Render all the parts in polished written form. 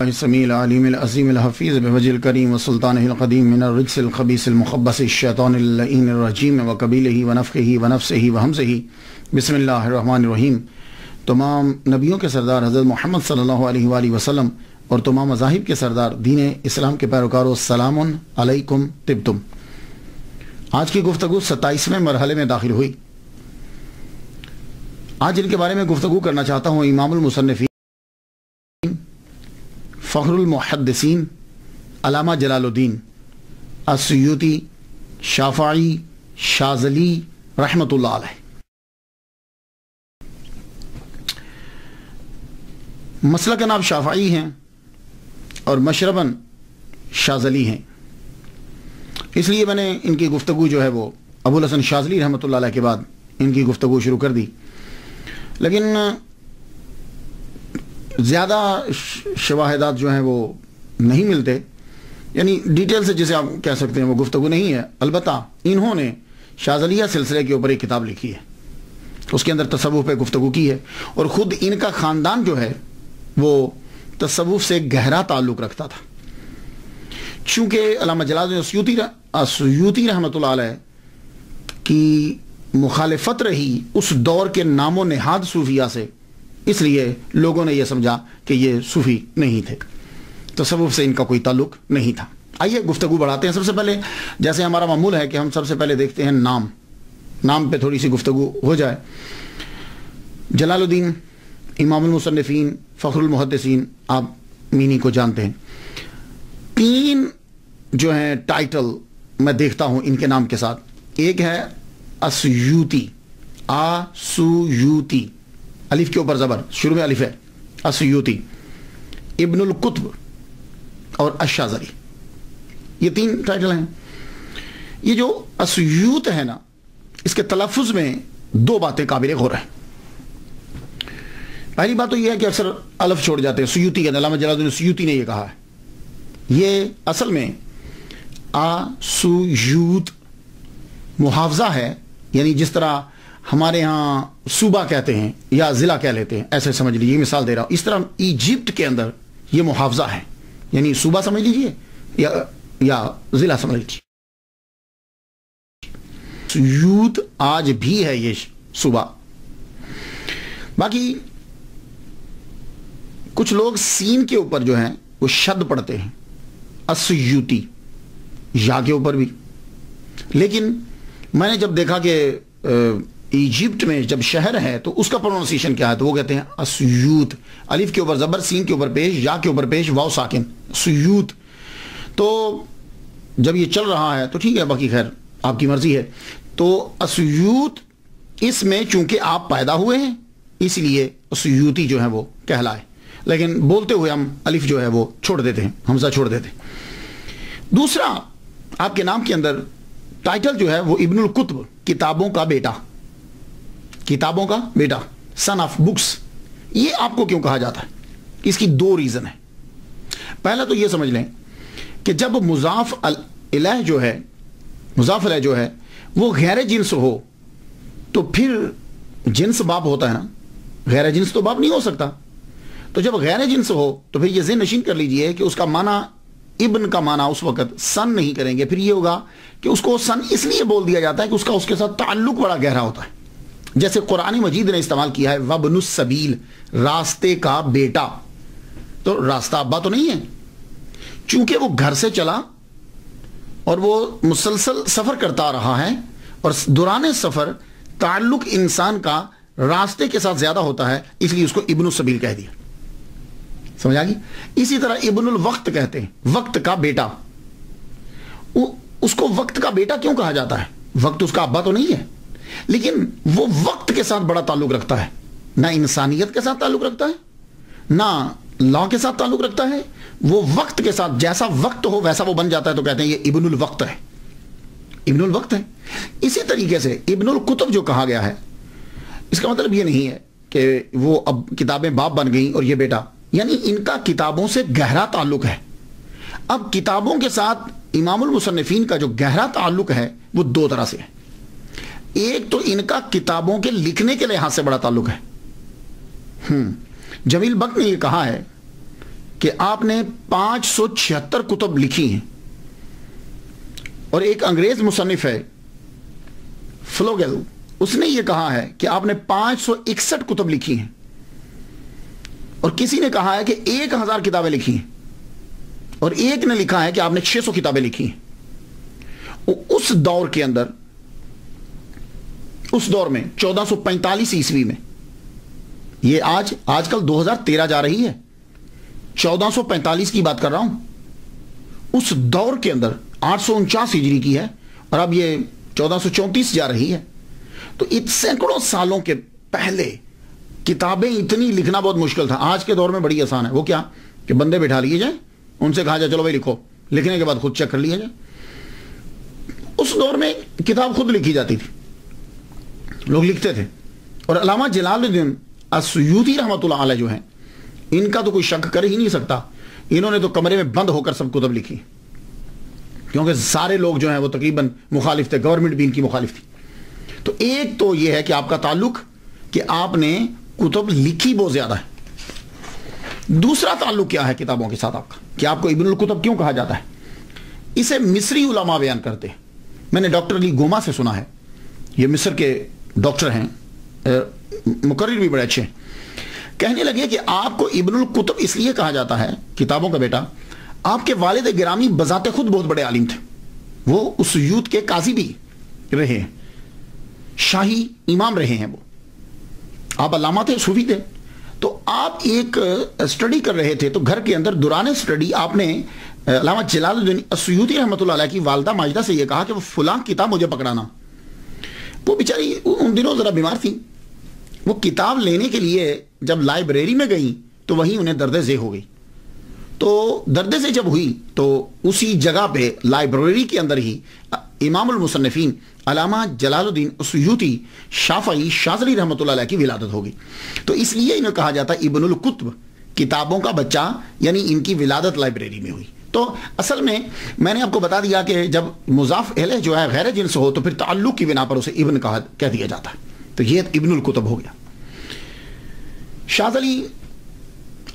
السمیع العلیم العظیم الحفیظ بوجہ الکریم وسلطانہ القدیم من الرجس الخبیث المخبث الشیطان اللعین الرجیم وقبیلہ ونفخہ ونفسہ وہمزہ بسم اللہ الرحمن الرحیم۔ تمام نبیوں کے سردار حضرت محمد صلی اللہ علیہ وآلہ وسلم اور تمام مذاہب کے سردار دین اسلام کے پیروکاروں، السلام علیکم طبتم۔ آج کی گفتگو 27ویں مرحلے میں داخل ہوئی۔ آج جن کے بارے میں گفتگو کرنا چاہتا ہوں، امام المصنفین، فخر المحدثین، علامہ جلال الدین السیوطی شافعی شاذلی رحمۃ اللہ علیہ۔ مسلکن آپ شافعی ہیں اور مشرباً شاذلی ہیں، اس لیے میں نے ان کی گفتگو جو ہے وہ ابو الحسن شاذلی رحمۃ اللہ علیہ کے بعد ان کی گفتگو شروع کر دی، لیکن زیادہ شواہدات جو ہیں وہ نہیں ملتے، یعنی ڈیٹیل سے جسے آپ کہہ سکتے ہیں وہ گفتگو نہیں ہے۔ البتہ انہوں نے شاذلیہ سلسلے کے اوپر ایک کتاب لکھی ہے، اس کے اندر تصوف پہ گفتگو کی ہے، اور خود ان کا خاندان جو ہے وہ تصوف سے گہرا تعلق رکھتا تھا۔ چونکہ علامہ جلال السیوطی رحمۃ اللہ علیہ کی مخالفت رہی اس دور کے نام و نہاد صوفیہ سے، اس لیے لوگوں نے یہ سمجھا کہ یہ صوفی نہیں تھے، تصوف سے ان کا کوئی تعلق نہیں تھا۔ آئیے گفتگو بڑھاتے ہیں۔ سب سے پہلے جیسے ہمارا معمول ہے کہ ہم سب سے پہلے دیکھتے ہیں نام پہ تھوڑی سی گفتگو ہو جائے۔ جلال الدین، امام المصنفین، فخر المحدثین، آپ مینی کو جانتے ہیں۔ 3 جو ہیں ٹائٹل میں دیکھتا ہوں ان کے نام کے ساتھ۔ ایک ہے السیوطی، آسیوطی، الف کے اوپر زبر، شروع میں الف ہے، السیوطی، ابن القطب اور الشاذلی، یہ 3 ٹائٹل ہیں۔ یہ جو السیوط ہے نا، اس کے تلفظ میں 2 باتیں قابل غور ہیں۔ پہلی بات تو یہ ہے کہ اکثر الف چھوڑ جاتے ہیں، سیوطی کا، علامہ جلال الدین سیوطی نے یہ کہا ہے۔ یہ اصل میں آسیوط محافظہ ہے، یعنی جس طرح ہمارے ہاں صوبہ کہتے ہیں یا ضلع کہہ لیتے ہیں، ایسے سمجھ لیجیے، مثال دے رہا ہوں۔ اس طرح ایجپٹ کے اندر یہ محافظہ ہے، یعنی صوبہ سمجھ لیجیے یا ضلع سمجھ لیجیے۔ سیوط آج بھی ہے یہ صوبہ۔ باقی کچھ لوگ سین کے اوپر جو ہیں وہ شد پڑھتے ہیں، السیوطی، یا کے اوپر بھی، لیکن میں نے جب دیکھا کہ ایجپٹ میں جب شہر ہے تو اس کا پروننسیشن کیا ہے، تو وہ کہتے ہیں السیوط، الف کے اوپر زبر، سین کے اوپر پیش، یا کے اوپر پیش، واو ساکن، سیوط۔ تو جب یہ چل رہا ہے تو ٹھیک ہے، باقی خیر آپ کی مرضی ہے۔ تو السیوط، اس میں چونکہ آپ پیدا ہوئے ہیں اس لیے السیوطی جو ہے وہ کہلائے، لیکن بولتے ہوئے ہم الف جو ہے وہ چھوڑ دیتے ہیں، حمزہ چھوڑ دیتے ہیں۔ دوسرا، آپ کے نام کے اندر ٹائٹل جو ہے وہ ابن القطب، کتابوں کا بیٹا، کتابوں کا بیٹا، سن آف بکس۔ یہ آپ کو کیوں کہا جاتا ہے؟ اس کی 2 ریزن ہیں۔ پہلا تو یہ سمجھ لیں کہ جب مضاف الیہ جو ہے وہ غیر جنس ہو تو پھر جنس باپ ہوتا ہے نا، غیر جنس تو باپ نہیں ہو سکتا۔ تو جب غیر جنس ہو تو پھر یہ ذہن نشین کر لیجئے کہ اس کا معنی، ابن کا معنی اس وقت سن نہیں کریں گے، پھر یہ ہوگا کہ اس کو سن اس لیے بول دیا جاتا ہے کہ اس کے ساتھ تعلق بڑا گہرا ہوتا ہے۔ جیسے قرآن مجید نے استعمال کیا ہے وابن السبیل، راستے کا بیٹا، تو راستہ ابا تو نہیں ہے، چونکہ وہ گھر سے چلا اور وہ مسلسل سفر کرتا رہا ہے، اور دوران سفر تعلق انسان کا راستے کے ساتھ زیادہ ہوتا ہے، اس لیے اس کو ابن السبیل کہہ دیا۔ سمجھ آ گئی؟ اسی طرح ابن الوقت کہتے ہیں، وقت کا بیٹا۔ اس کو وقت کا بیٹا کیوں کہا جاتا ہے؟ وقت اس کا ابا تو نہیں ہے، لیکن وہ وقت کے ساتھ بڑا تعلق رکھتا ہے، نہ انسانیت کے ساتھ تعلق رکھتا ہے، نہ لا کے ساتھ تعلق رکھتا ہے، وہ وقت کے ساتھ جیسا وقت ہو ویسا وہ بن جاتا ہے، تو کہتے ہیں یہ ابن الوقت ہے، ابن الوقت ہے۔ اسی طریقے سے ابن القطب جو کہا گیا ہے، اس کا مطلب یہ نہیں ہے کہ وہ اب کتابیں باپ بن گئیں اور یہ بیٹا، یعنی ان کا کتابوں سے گہرا تعلق ہے۔ اب کتابوں کے ساتھ امام المصنفین کا جو گہرا تعلق ہے وہ 2 طرح سے ہے۔ ایک تو ان کا کتابوں کے لکھنے کے لحاظ سے بڑا تعلق ہے۔ جمیل بخت نے یہ کہا ہے کہ آپ نے 576 کتب لکھی ہیں، اور ایک انگریز مصنف ہے فلوگل، اس نے یہ کہا ہے کہ آپ نے 561 کتب لکھی ہیں، اور کسی نے کہا ہے کہ 1000 کتابیں لکھی ہیں، اور ایک نے لکھا ہے کہ آپ نے 600 کتابیں لکھی ہیں۔ اس دور کے اندر، اس دور میں 1445 عیسوی میں، یہ آج کل 2013 جا رہی ہے، 1445 کی بات کر رہا ہوں، اس دور کے اندر 849 ہجری کی ہے، اور اب یہ 1434 جا رہی ہے، تو سینکڑوں سالوں کے پہلے کتابیں اتنی لکھنا بہت مشکل تھا۔ آج کے دور میں بڑی آسان ہے، وہ کیا کہ بندے بٹھا لیے جائیں، ان سے کہا جائے چلو بھائی لکھو، لکھنے کے بعد خود چیک کر لیا جائے۔ اس دور میں کتاب خود لکھی جاتی تھی، لوگ لکھتے تھے، اور علامہ جلال الدین السیوطی رحمۃ اللہ علیہ جو ہیں، ان کا تو کوئی شک کر ہی نہیں سکتا، انہوں نے تو کمرے میں بند ہو کر سب کتب لکھی، کیونکہ سارے لوگ جو ہیں وہ تقریباً مخالف تھے، گورنمنٹ بھی ان کی مخالف تھی۔ تو ایک تو یہ ہے کہ آپ کا تعلق کہ آپ نے کتب لکھی بہت زیادہ ہے۔ دوسرا تعلق کیا ہے کتابوں کے ساتھ آپ کا، کہ آپ کو ابن الکتب کیوں کہا جاتا ہے؟ اسے مصری علماء بیان کرتے ہیں۔ میں نے ڈاکٹر علی گوما سے سنا ہے، یہ مصر کے ڈاکٹر ہیں، مقرر بھی بڑے اچھے ہیں، کہنے لگے کہ آپ کو ابن الکتب اس لیے کہا جاتا ہے، کتابوں کا بیٹا، آپ کے والد گرامی بذات خود بہت بڑے عالم تھے، وہ اس یوت کے قاضی بھی رہے ہیں، شاہی امام رہے ہیں، وہ آپ علامہ تھے، صوفی تھے۔ تو آپ ایک اسٹڈی کر رہے تھے، تو گھر کے اندر دوران اسٹڈی آپ نے علامہ جلال الدین السیوطی رحمۃ اللہ علیہ کی والدہ ماجدہ سے یہ کہا کہ وہ فلاں کتاب مجھے پکڑانا۔ وہ بیچاری ان دنوں ذرا بیمار تھی، وہ کتاب لینے کے لیے جب لائبریری میں گئی تو وہیں انہیں درد ذیل ہو گئی۔ تو درد سے جب ہوئی تو اسی جگہ پہ لائبریری کے اندر ہی امام المصنفین علامہ جلال الدین السیوطی شافعی شاذلی رحمۃ اللہ علیہ کی ولادت ہوگی۔ تو اس لیے انہیں کہا جاتا ہے ابن الکتب، کتابوں کا بچہ، یعنی ان کی ولادت لائبریری میں ہوئی۔ تو اصل میں نے آپ کو بتا دیا کہ جب مضاف الیہ جو ہے غیر جنس ہو تو پھر تعلق کی بنا پر اسے ابن کہہ دیا جاتا ہے، تو یہ ابن الکتب ہو گیا۔ شاذلی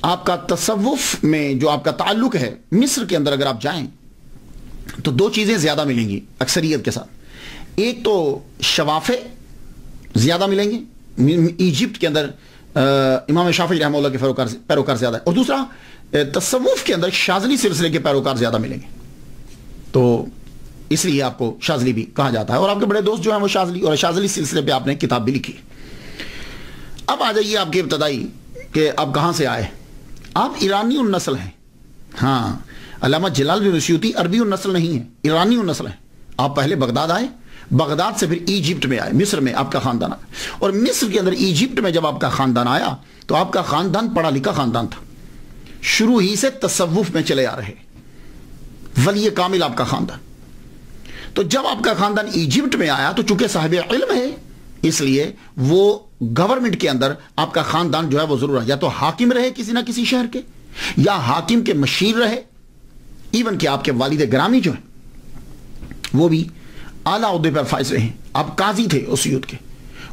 آپ کا تصوف میں جو آپ کا تعلق ہے، مصر کے اندر اگر آپ جائیں تو دو چیزیں زیادہ ملیں گی اکثریت کے ساتھ، ایک تو شوافع زیادہ ملیں گے، ایجپٹ کے اندر امام شافعی رحمہ اللہ کے پیروکار زیادہ ہے، اور دوسرا تصوف کے اندر شاذلی سلسلے کے پیروکار زیادہ ملیں گے، تو اس لیے آپ کو شاذلی بھی کہا جاتا ہے، اور آپ کے بڑے دوست جو ہیں وہ شاذلی، اور شاذلی سلسلے پہ آپ نے کتاب بھی لکھی۔ اب آ جائیے آپ کے ابتدائی کہ آپ کہاں سے آئے۔ آپ ایرانی النسل ہیں، ہاں، علامہ جلال الدین السیوطی عربی النسل نہیں ہے، ایرانی النسل ہیں۔ آپ پہلے بغداد آئے، بغداد سے پھر ایجپٹ میں آئے، مصر میں آپ کا خاندان آیا، اور مصر کے اندر ایجپٹ میں جب آپ کا خاندان آیا تو آپ کا خاندان پڑھا لکھا خاندان تھا، شروع ہی سے تصوف میں چلے آ رہے، ولی کامل آپ کا خاندان۔ تو جب آپ کا خاندان ایجپٹ میں آیا تو چونکہ صاحب علم ہے، اس لیے وہ گورنمنٹ کے اندر آپ کا خاندان جو ہے وہ ضرور یا تو حاکم رہے کسی نہ کسی شہر کے، یا حاکم کے مشیر رہے، ایون کہ آپ کے والد گرامی جو ہیں وہ بھی اعلیٰ عہدے پر فائز رہے ہیں۔ آپ قاضی تھے اس یوتھ کے،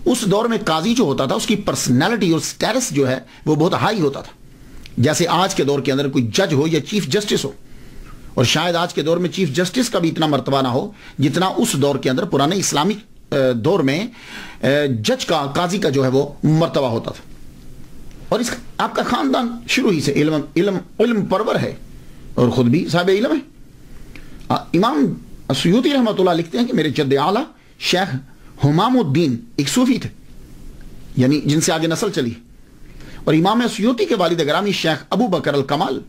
اس دور میں قاضی جو ہوتا تھا اس کی پرسنالٹی اور سٹیٹس جو ہے وہ بہت ہائی ہوتا تھا، جیسے آج کے دور کے اندر کوئی جج ہو یا چیف جسٹس ہو، اور شاید آج کے دور میں چیف جسٹس کا بھی اتنا مرتبہ نہ ہو جتنا اس دور کے اندر پرانے اسلامی دور میں جج کا، قاضی کا جو ہے وہ مرتبہ ہوتا تھا۔ اور آپ کا خاندان شروع ہی سے علم پرور ہے، اور خود بھی صاحب علم ہے۔ امام السیوطی رحمۃ اللہ لکھتے ہیں کہ میرے جد اعلیٰ شیخ حمام الدین ایک صوفی تھے، یعنی جن سے آگے نسل چلی، اور امام السیوطی کے والد گرامی شیخ ابو بکر الکمال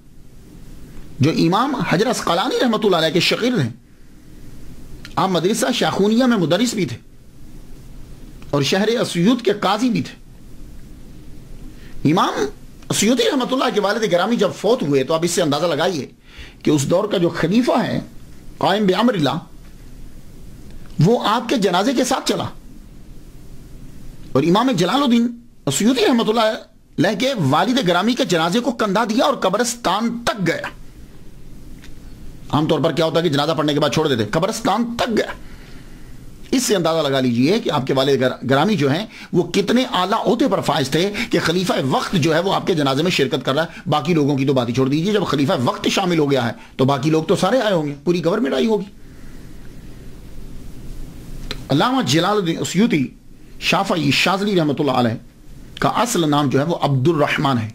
جو امام حجر اسقلانی رحمۃ اللہ علیہ کے شاگرد ہیں، آپ مدرسہ شاخونیہ میں مدرس بھی تھے اور شہر اسیوط کے قاضی بھی تھے۔ امام السیوطی رحمۃ اللہ کے والد گرامی جب فوت ہوئے تو آپ اس سے اندازہ لگائیے کہ اس دور کا جو خلیفہ ہے قائم بامر اللہ، وہ آپ کے جنازے کے ساتھ چلا، اور امام جلال الدین السیوطی رحمۃ اللہ علیہ کے والد گرامی کے جنازے کو کندھا دیا اور قبرستان تک گیا۔ عام طور پر کیا ہوتا ہے کہ جنازہ پڑھنے کے بعد چھوڑ دیتے، قبرستان تک گیا۔ اس سے اندازہ لگا لیجئے کہ آپ کے والد گرامی جو ہیں وہ کتنے اعلیٰ عہدے پر فائز تھے کہ خلیفہ وقت جو ہے وہ آپ کے جنازے میں شرکت کر رہا ہے. باقی لوگوں کی تو بات ہی چھوڑ دیجئے, جب خلیفہ وقت شامل ہو گیا ہے تو باقی لوگ تو سارے آئے ہوں گے, پوری گورنمنٹ آئی ہوگی. علامہ جلال الدین اسیوطی شافعی شاذلی رحمۃ اللہ علیہ کا اصل نام جو ہے وہ عبد الرحمن ہے,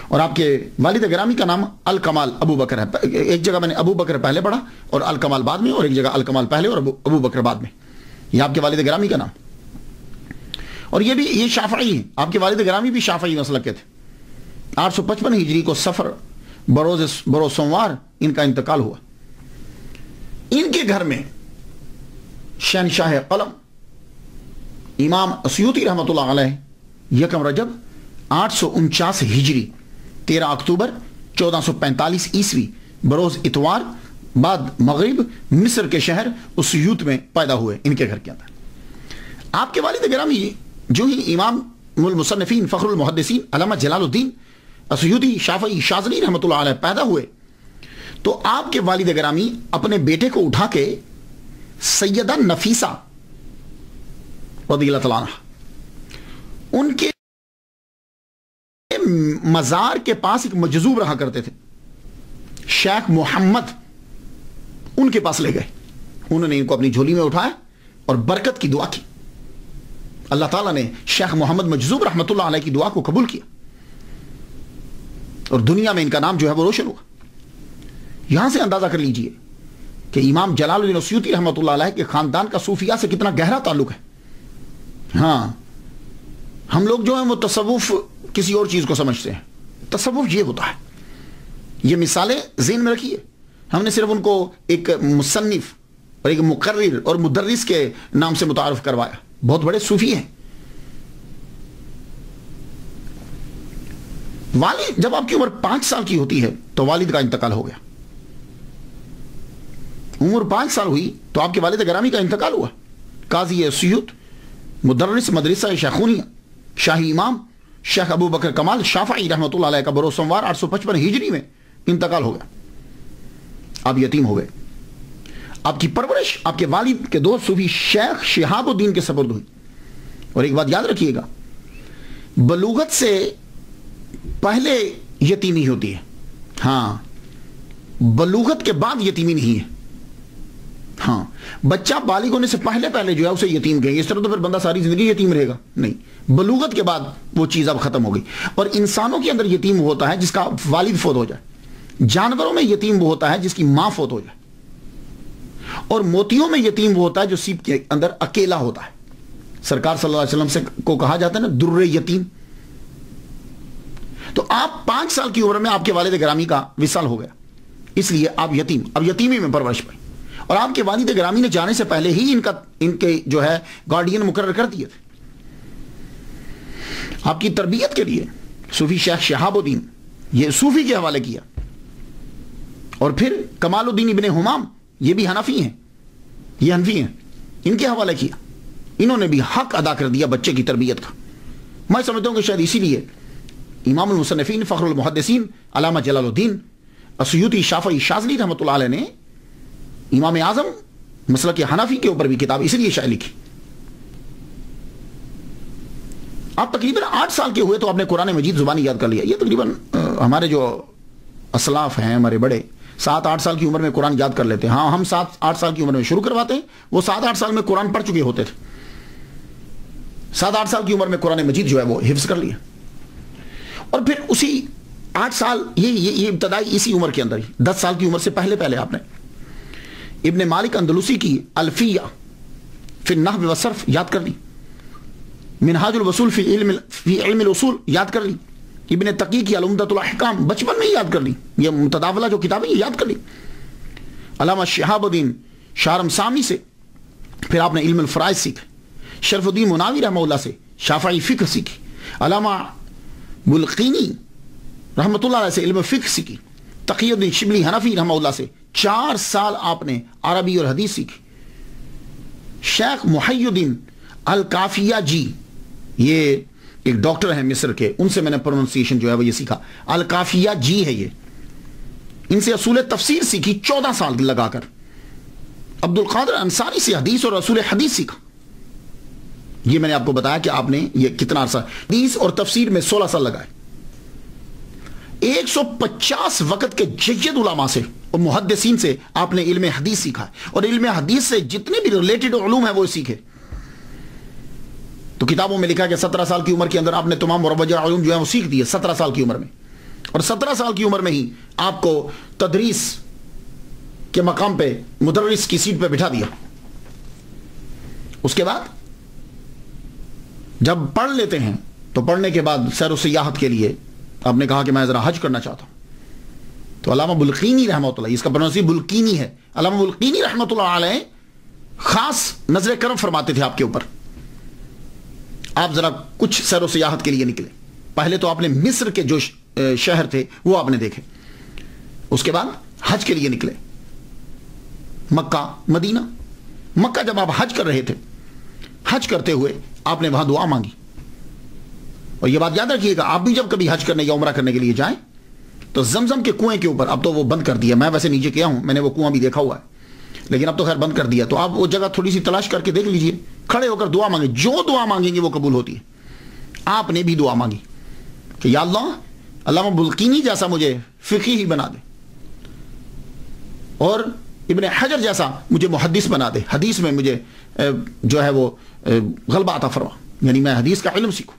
اور آپ کے والد گرامی کا نام الکمال ابو بکر ہے. ایک جگہ میں نے ابو بکر پہلے پڑھا اور الکمال بعد میں, اور ایک جگہ الکمال پہلے اور ابو بکر بعد میں. یہ آپ کے والد گرامی کا نام, اور یہ شافعی ہیں. آپ کے والد گرامی بھی شافعی مسلک کے تھے. 855 ہجری کو سفر بروز سوموار ان کا انتقال ہوا. ان کے گھر میں شہنشاہ قلم امام اسیوطی رحمۃ اللہ علیہ 1 رجب 849 ہجری 13 اکتوبر 1445 عیسوی بروز اتوار بعد مغرب مصر کے شہر اسیوط میں پیدا ہوئے. ان کے گھر کے اندر آپ کے والد گرامی جو ہی امام المصنفین فخر المحدثین علامہ جلال الدین اسیوطی شافعی شاذلی رحمۃ اللہ علیہ پیدا ہوئے تو آپ کے والد گرامی اپنے بیٹے کو اٹھا کے سیدہ نفیسہ رضی اللہ تعالیٰ عنہ ان کے مزار کے پاس ایک مجذوب رہا کرتے تھے شیخ محمد, ان کے پاس لے گئے. انہوں نے ان کو اپنی جھولی میں اٹھایا اور برکت کی دعا کی. اللہ تعالیٰ نے شیخ محمد مجذوب رحمۃ اللہ علیہ کی دعا کو قبول کیا اور دنیا میں ان کا نام جو ہے وہ روشن ہوا. یہاں سے اندازہ کر لیجئے کہ امام جلال الدین اسیوطی رحمۃ اللہ علیہ کے خاندان کا صوفیہ سے کتنا گہرا تعلق ہے. ہاں, ہم لوگ جو ہیں وہ تصوف کسی اور چیز کو سمجھتے ہیں. تصوف یہ ہوتا ہے. یہ مثالیں ذہن میں رکھیے. ہم نے صرف ان کو ایک مصنف اور ایک مقرر اور مدرس کے نام سے متعارف کروایا. بہت بڑے صوفی ہیں. والد جب آپ کی عمر 5 سال کی ہوتی ہے تو والد کا انتقال ہو گیا. عمر 5 سال ہوئی تو آپ کے والد گرامی کا انتقال ہوا. قاضی اسیوط مدرس مدرسہ شیخونیہ شاہی امام شیخ ابو بکر کمال شافعی رحمۃ اللہ علیہ کا بروز سوموار 855 ہجری میں انتقال ہو گیا. آپ یتیم ہو گئے. آپ کی پرورش آپ کے والد کے دوست صوفی شیخ شہاب الدین کے سپرد ہوئی. اور ایک بات یاد رکھیے گا, بلوغت سے پہلے یتیمی ہوتی ہے. ہاں, بلوغت کے بعد یتیمی نہیں ہے. ہاں, بچہ بالغ ہونے سے پہلے جو ہے اسے یتیم کہیں گے. اس طرح تو پھر بندہ ساری زندگی یتیم رہے گا. نہیں, بلوغت کے بعد وہ چیز اب ختم ہو گئی. اور انسانوں کے اندر یتیم ہوتا ہے جس کا والد فوت ہو جائے. جانوروں میں یتیم وہ ہوتا ہے جس کی ماں فوت ہو جائے. اور موتیوں میں یتیم وہ ہوتا ہے جو سیپ کے اندر اکیلا ہوتا ہے. سرکار صلی اللہ علیہ وسلم سے کو کہا جاتا ہے نا در یتیم. تو آپ 5 سال کی عمر میں آپ کے والد گرامی کا وصال ہو گیا, اس لیے آپ یتیم, اب یتیمی میں پرورش پائی. اور آپ کے والد گرامی نے جانے سے پہلے ہی ان کے جو ہے گارڈین مقرر کر دیے تھے آپ کی تربیت کے لیے. صوفی شیخ شہاب الدین یہ صوفی کے حوالے کیا, اور پھر کمال الدین ابن حمام یہ بھی حنفی ہیں, یہ حنفی ہیں, ان کے حوالے کیا. انہوں نے بھی حق ادا کر دیا بچے کی تربیت کا. میں سمجھتا ہوں کہ شاید اسی لیے امام المصنفین فخر المحدثین علامہ جلال الدین اسیوطی شافعی شاذلی رحمۃ اللہ علیہ نے امام اعظم مسلک حنفی کے اوپر بھی کتاب اس لیے شائع لکھی. آپ تقریباً 8 سال کے ہوئے تو آپ نے قرآن مجید زبانی یاد کر لیا. یہ تقریباً ہمارے جو اسلاف ہیں ہمارے بڑے 7-8 سال کی عمر میں قرآن یاد کر لیتے ہیں. ہاں, ہم 7-8 سال کی عمر میں شروع کرواتے ہیں, وہ 7-8 سال میں قرآن پڑھ چکے ہوتے تھے. 7-8 سال کی عمر میں قرآن مجید جو ہے وہ حفظ کر لیا. اور پھر اسی 8 سال یہ ابتدائی اسی عمر کے اندر ہی 10 سال کی عمر سے پہلے آپ نے ابن مالک اندلسی کی الفیہ فی النحو والصرف یاد کر لی. منہاج الوصول فی علم الاصول یاد کر لی. ابن تقی کی العمدۃ الاحکام بچپن میں ہی یاد کر لی. یہ متداولہ جو کتابیں یاد کر لی. علامہ شہاب الدین شارم سامی سے پھر آپ نے علم الفرائض سیکھا. شرف الدین مناوی رحمہ اللہ سے شافعی فقہ سیکھی. علامہ بلقینی رحمۃ اللہ علیہ سے علم فقہ سیکھی. تقی الدین شبلی حنفی رحمہ اللہ سے 4 سال آپ نے عربی اور حدیث سیکھی. شیخ محی الدین الکافیہ جی یہ ایک ڈاکٹر ہیں مصر کے, ان سے میں نے پروننسیشن جو ہے وہ یہ سیکھا. الکافیہ جی ہے یہ, ان سے اصول تفسیر سیکھی 14 سال لگا کر. عبد القادر انصاری سے حدیث اور رسول حدیث سیکھا. یہ میں نے آپ کو بتایا کہ آپ نے یہ کتنا عرصہ حدیث اور تفسیر میں 16 سال لگائے. 150 وقت کے جید علماء سے اور محدثین سے آپ نے علم حدیث سیکھا ہے، اور علم حدیث سے جتنے بھی ریلیٹڈ علوم ہیں وہ سیکھے. تو کتابوں میں لکھا کہ 17 سال کی عمر کے اندر آپ نے تمام مروجہ علوم جو ہیں وہ سیکھ دیے 17 سال کی عمر میں، اور 17 سال کی عمر میں ہی آپ کو تدریس کے مقام پہ مدرس کی سیٹ پہ بٹھا دیا. اس کے بعد جب پڑھ لیتے ہیں تو پڑھنے کے بعد سیر و سیاحت کے لیے آپ نے کہا کہ میں ذرا حج کرنا چاہتا ہوں. تو علامہ بلقینی رحمۃ اللہ، اس کا پروننسی بلقینی ہے، علامہ بلقینی رحمۃ اللہ علیہ خاص نظر کرم فرماتے تھے آپ کے اوپر. آپ ذرا کچھ سیر و سیاحت کے لیے نکلے. پہلے تو آپ نے مصر کے جو شہر تھے وہ آپ نے دیکھے، اس کے بعد حج کے لیے نکلے مکہ مدینہ. مکہ جب آپ حج کر رہے تھے، حج کرتے ہوئے آپ نے وہاں دعا مانگی. اور یہ بات یاد رکھیے گا، آپ بھی جب کبھی حج کرنے یا عمرہ کرنے کے لیے جائیں تو زمزم کے کنویں کے اوپر، اب تو وہ بند کر دیا، میں ویسے نیچے کیا ہوں، میں نے وہ کنواں بھی دیکھا ہوا ہے لیکن اب تو خیر بند کر دیا. تو آپ وہ جگہ تھوڑی سی تلاش کر کے دیکھ لیجئے، کھڑے ہو کر دعا مانگیں، جو دعا مانگیں گے وہ قبول ہوتی ہے. آپ نے بھی دعا مانگی کہ یا اللہ علامہ بلقینی جیسا مجھے فقیہ ہی بنا دے، اور ابن حجر جیسا مجھے محدث بنا دے، حدیث میں مجھے جو ہے وہ غلبہ عطا فرما، یعنی میں حدیث کا علم سیکھوں.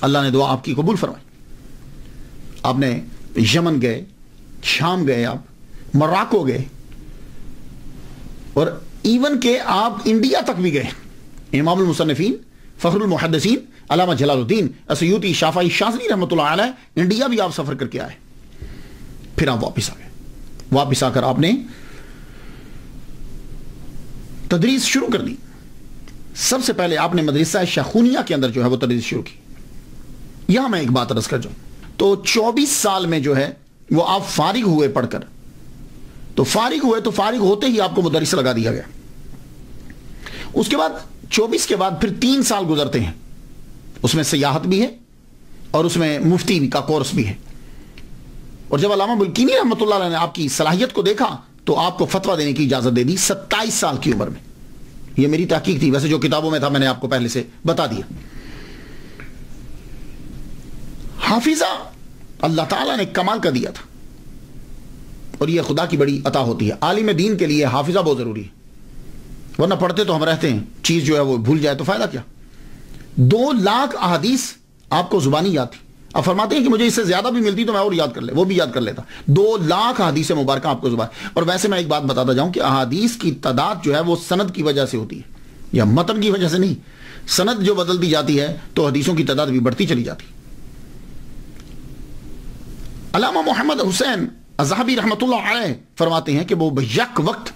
اللہ نے دعا آپ کی قبول فرمائی. آپ نے یمن گئے، شام گئے، آپ مراکو گئے، اور ایون کہ آپ انڈیا تک بھی گئے. امام المصنفین فخر المحدثین علامہ جلال الدین السیوطی شافعی شاذلی رحمۃ اللہ علیہ انڈیا بھی آپ سفر کر کے آئے. پھر آپ واپس آ گئے. واپس آ کر آپ نے تدریس شروع کر دی. سب سے پہلے آپ نے مدرسہ شیخونیہ کے اندر جو ہے وہ تدریس شروع کی. یہاں میں ایک بات عرض کر جاؤں تو 24 سال میں جو ہے وہ آپ فارغ ہوئے پڑھ کر، تو فارغ ہوئے تو فارغ ہوتے ہی آپ کو مدرسہ لگا دیا گیا. اس کے بعد 24 کے بعد پھر 3 سال گزرتے ہیں، اس میں سیاحت بھی ہے اور اس میں مفتی کا کورس بھی ہے. اور جب علامہ بلقینی رحمۃ اللہ علیہ نے آپ کی صلاحیت کو دیکھا تو آپ کو فتویٰ دینے کی اجازت دے دی 27 سال کی عمر میں. یہ میری تحقیق تھی، ویسے جو کتابوں میں تھا میں نے آپ کو پہلے سے بتا دیا. حافظہ اللہ تعالیٰ نے کمال کا دیا تھا، اور یہ خدا کی بڑی عطا ہوتی ہے. عالم دین کے لیے حافظہ بہت ضروری ہے، ورنہ پڑھتے تو ہم رہتے ہیں، چیز جو ہے وہ بھول جائے تو فائدہ کیا. 2 لاکھ احادیث آپ کو زبانی یاد تھی. اب فرماتے ہیں کہ مجھے اس سے زیادہ بھی ملتی تو میں اور یاد کر لے، وہ بھی یاد کر لیتا. 2 لاکھ احادیث مبارکہ آپ کو زبان. اور ویسے میں ایک بات بتاتا جاؤں کہ احادیث کی تعداد جو ہے وہ سند کی وجہ سے ہوتی ہے، یا متن کی وجہ سے نہیں. سند جو بدلتی جاتی ہے تو حدیثوں کی تعداد بھی بڑھتی چلی جاتی. علامہ محمد حسین الذہبی رحمۃ اللہ علیہ فرماتے ہیں کہ وہ بیک وقت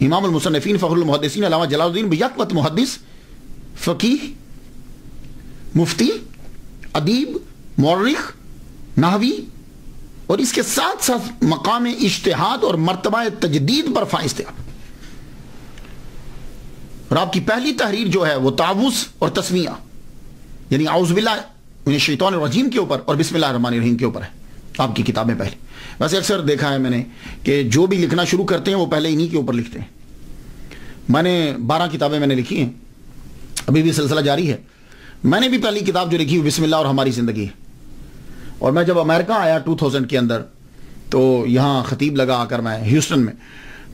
امام المصنفین فخر المحدثین علامہ جلال الدین بیک وقت محدث، فقیہ، مفتی، ادیب، مورخ، نحوی، اور اس کے ساتھ ساتھ مقام اجتہاد اور مرتبہ تجدید پر فائز تھے. اور آپ کی پہلی تحریر جو ہے وہ تعوذ اور تسمیہ، یعنی اعوذ باللہ من الشیطان الرجیم کے اوپر اور بسم اللہ الرحمن الرحیم کے اوپر ہے آپ کی کتابیں پہلے. ویسے اکثر دیکھا ہے میں نے کہ جو بھی لکھنا شروع کرتے ہیں وہ پہلے انہی کے اوپر لکھتے ہیں. میں نے 12 کتابیں میں نے لکھی ہیں، ابھی بھی سلسلہ جاری ہے. میں نے بھی پہلی کتاب جو لکھی بسم اللہ اور ہماری زندگی ہے. اور میں جب امریکہ آیا 2000 کے اندر تو یہاں خطیب لگا آ کر میں ہیوسٹن میں،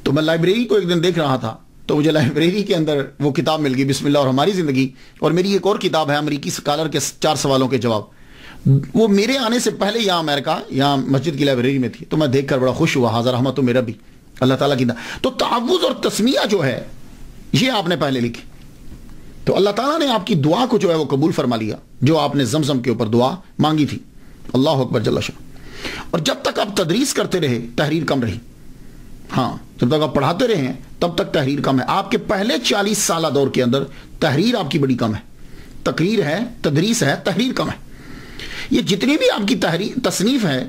تو میں لائبریری کو ایک دن دیکھ رہا تھا تو مجھے لائبریری کے اندر وہ کتاب مل گئی بسم اللہ اور ہماری زندگی. اور میری ایک اور کتاب ہے امریکی سکالر کے 4 سوالوں کے جواب. وہ میرے آنے سے پہلے یہاں امریکہ یہاں مسجد کی لائبریری میں تھی، تو میں دیکھ کر بڑا خوش ہوا. حاضر رحمت تو میرا بھی اللہ تعالیٰ کی. تو تعوذ اور تسمیہ جو ہے یہ آپ نے پہلے لکھی، تو اللہ تعالیٰ نے آپ کی دعا کو جو ہے وہ قبول فرما لیا جو آپ نے زمزم کے اوپر دعا مانگی تھی. اللہ اکبر جل شان. اور جب تک آپ تدریس کرتے رہے تحریر کم رہی. ہاں، جب تک آپ پڑھاتے رہے ہیں تب تک تحریر کم ہے. آپ کے پہلے 40 سالہ دور کے اندر تحریر آپ کی بڑی کم ہے. تقریر ہے، تدریس ہے، تحریر کم ہے. یہ جتنی بھی آپ کی تحریر تصنیف ہے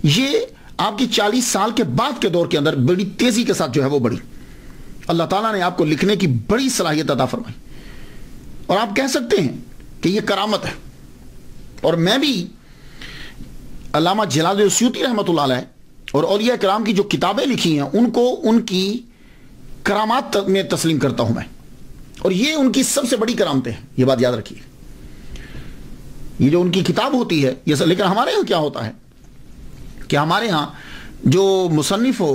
یہ آپ کی 40 سال کے بعد کے دور کے اندر بڑی تیزی کے ساتھ جو ہے وہ بڑی. اللہ تعالیٰ نے آپ کو لکھنے کی بڑی صلاحیت عطا فرمائی. اور آپ کہہ سکتے ہیں کہ یہ کرامت ہے. اور میں بھی علامہ جلال السیوطی رحمۃ اللہ علیہ اور اولیاء کرام کی جو کتابیں لکھی ہیں ان کو ان کی کرامات میں تسلیم کرتا ہوں میں، اور یہ ان کی سب سے بڑی کرامتیں ہیں، یہ بات یاد رکھیے۔ یہ جو ان کی کتاب ہوتی ہے یہ لیکن ہمارے ہاں کیا ہوتا ہے کہ ہمارے ہاں جو مصنف ہو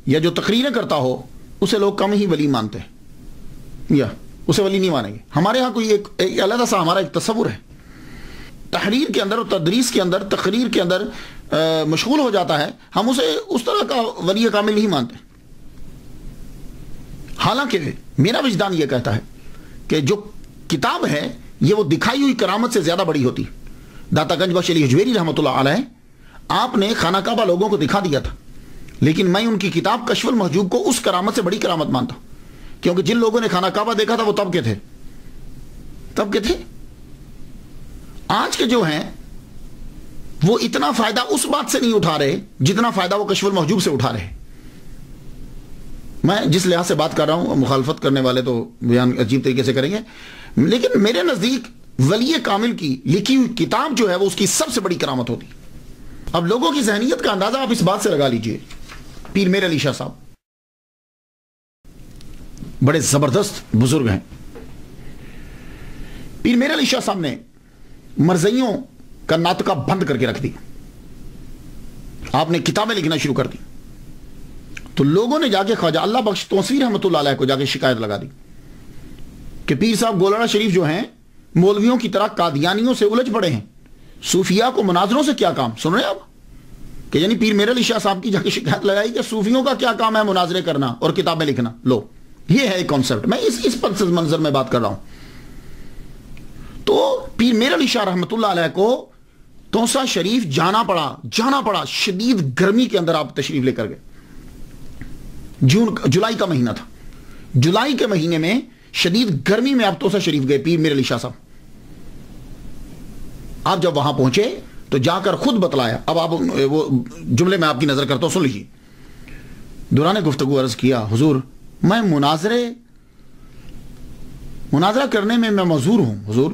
یا جو تقریریں کرتا ہو اسے لوگ کم ہی ولی مانتے ہیں، یا اسے ولی نہیں مانیں گے۔ ہمارے ہاں کوئی ایک علیحدہ سا ہمارا ایک تصور ہے، تحریر کے اندر اور تدریس کے اندر، تقریر کے اندر مشغول ہو جاتا ہے، ہم اسے اس طرح کا ولی کامل نہیں مانتے۔ حالانکہ میرا وجدان یہ کہتا ہے کہ جو کتاب ہے یہ وہ دکھائی ہوئی کرامت سے زیادہ بڑی ہوتی۔ داتا گنج بخش علی حجویری رحمۃ اللہ علیہ، آپ نے خانہ کعبہ لوگوں کو دکھا دیا تھا، لیکن میں ان کی کتاب کشف المحجوب کو اس کرامت سے بڑی کرامت مانتا ہوں، کیونکہ جن لوگوں نے خانہ کعبہ دیکھا تھا وہ تب کے تھے۔ آج کے جو ہیں وہ اتنا فائدہ اس بات سے نہیں اٹھا رہے جتنا فائدہ وہ کشف المحجوب سے اٹھا رہے۔ میں جس لحاظ سے بات کر رہا ہوں، مخالفت کرنے والے تو بیان عجیب طریقے سے کریں گے، لیکن میرے نزدیک ولی کامل کی لکھی ہوئی کتاب جو ہے وہ اس کی سب سے بڑی کرامت ہوتی۔ اب لوگوں کی ذہنیت کا اندازہ آپ اس بات سے لگا لیجئے، پیر میر علی شاہ صاحب بڑے زبردست بزرگ ہیں۔ پیر میر علی شاہ صاحب نے مرزائیوں کا ناطقہ بند کر کے رکھ دی، آپ نے کتابیں لکھنا شروع کر دی، تو لوگوں نے جا کے خواجہ اللہ بخش توسوی رحمۃ اللہ علیہ کو جا کے شکایت لگا دی کہ پیر صاحب گولڑا شریف جو ہیں مولویوں کی طرح قادیانیوں سے الجھ پڑے ہیں، صوفیاء کو مناظروں سے کیا کام؟ سن رہے ہیں آپ کہ یعنی پیر میر علی شاہ صاحب کی جا کے شکایت لگائی کہ صوفیوں کا کیا کام ہے مناظرے کرنا اور کتابیں لکھنا۔ لو، یہ ہے ایک کانسیپٹ، میں اس پس منظر میں بات کر رہا ہوں۔ تو پیر میر علی شاہ رحمۃ اللہ علیہ کو توسا شریف جانا پڑا، شدید گرمی کے اندر آپ تشریف لے کر گئے۔ جولائی کا مہینہ تھا، جولائی کے مہینے میں شدید گرمی میں آپ توسا شریف گئے پیر میر علی شاہ صاحب۔ آپ جب وہاں پہنچے تو جا کر خود بتلایا، اب آپ وہ جملے میں آپ کی نظر کرتا ہوں، سن لیجیے۔ دوران گفتگو عرض کیا، حضور میں مناظرہ کرنے میں معذور ہوں حضور،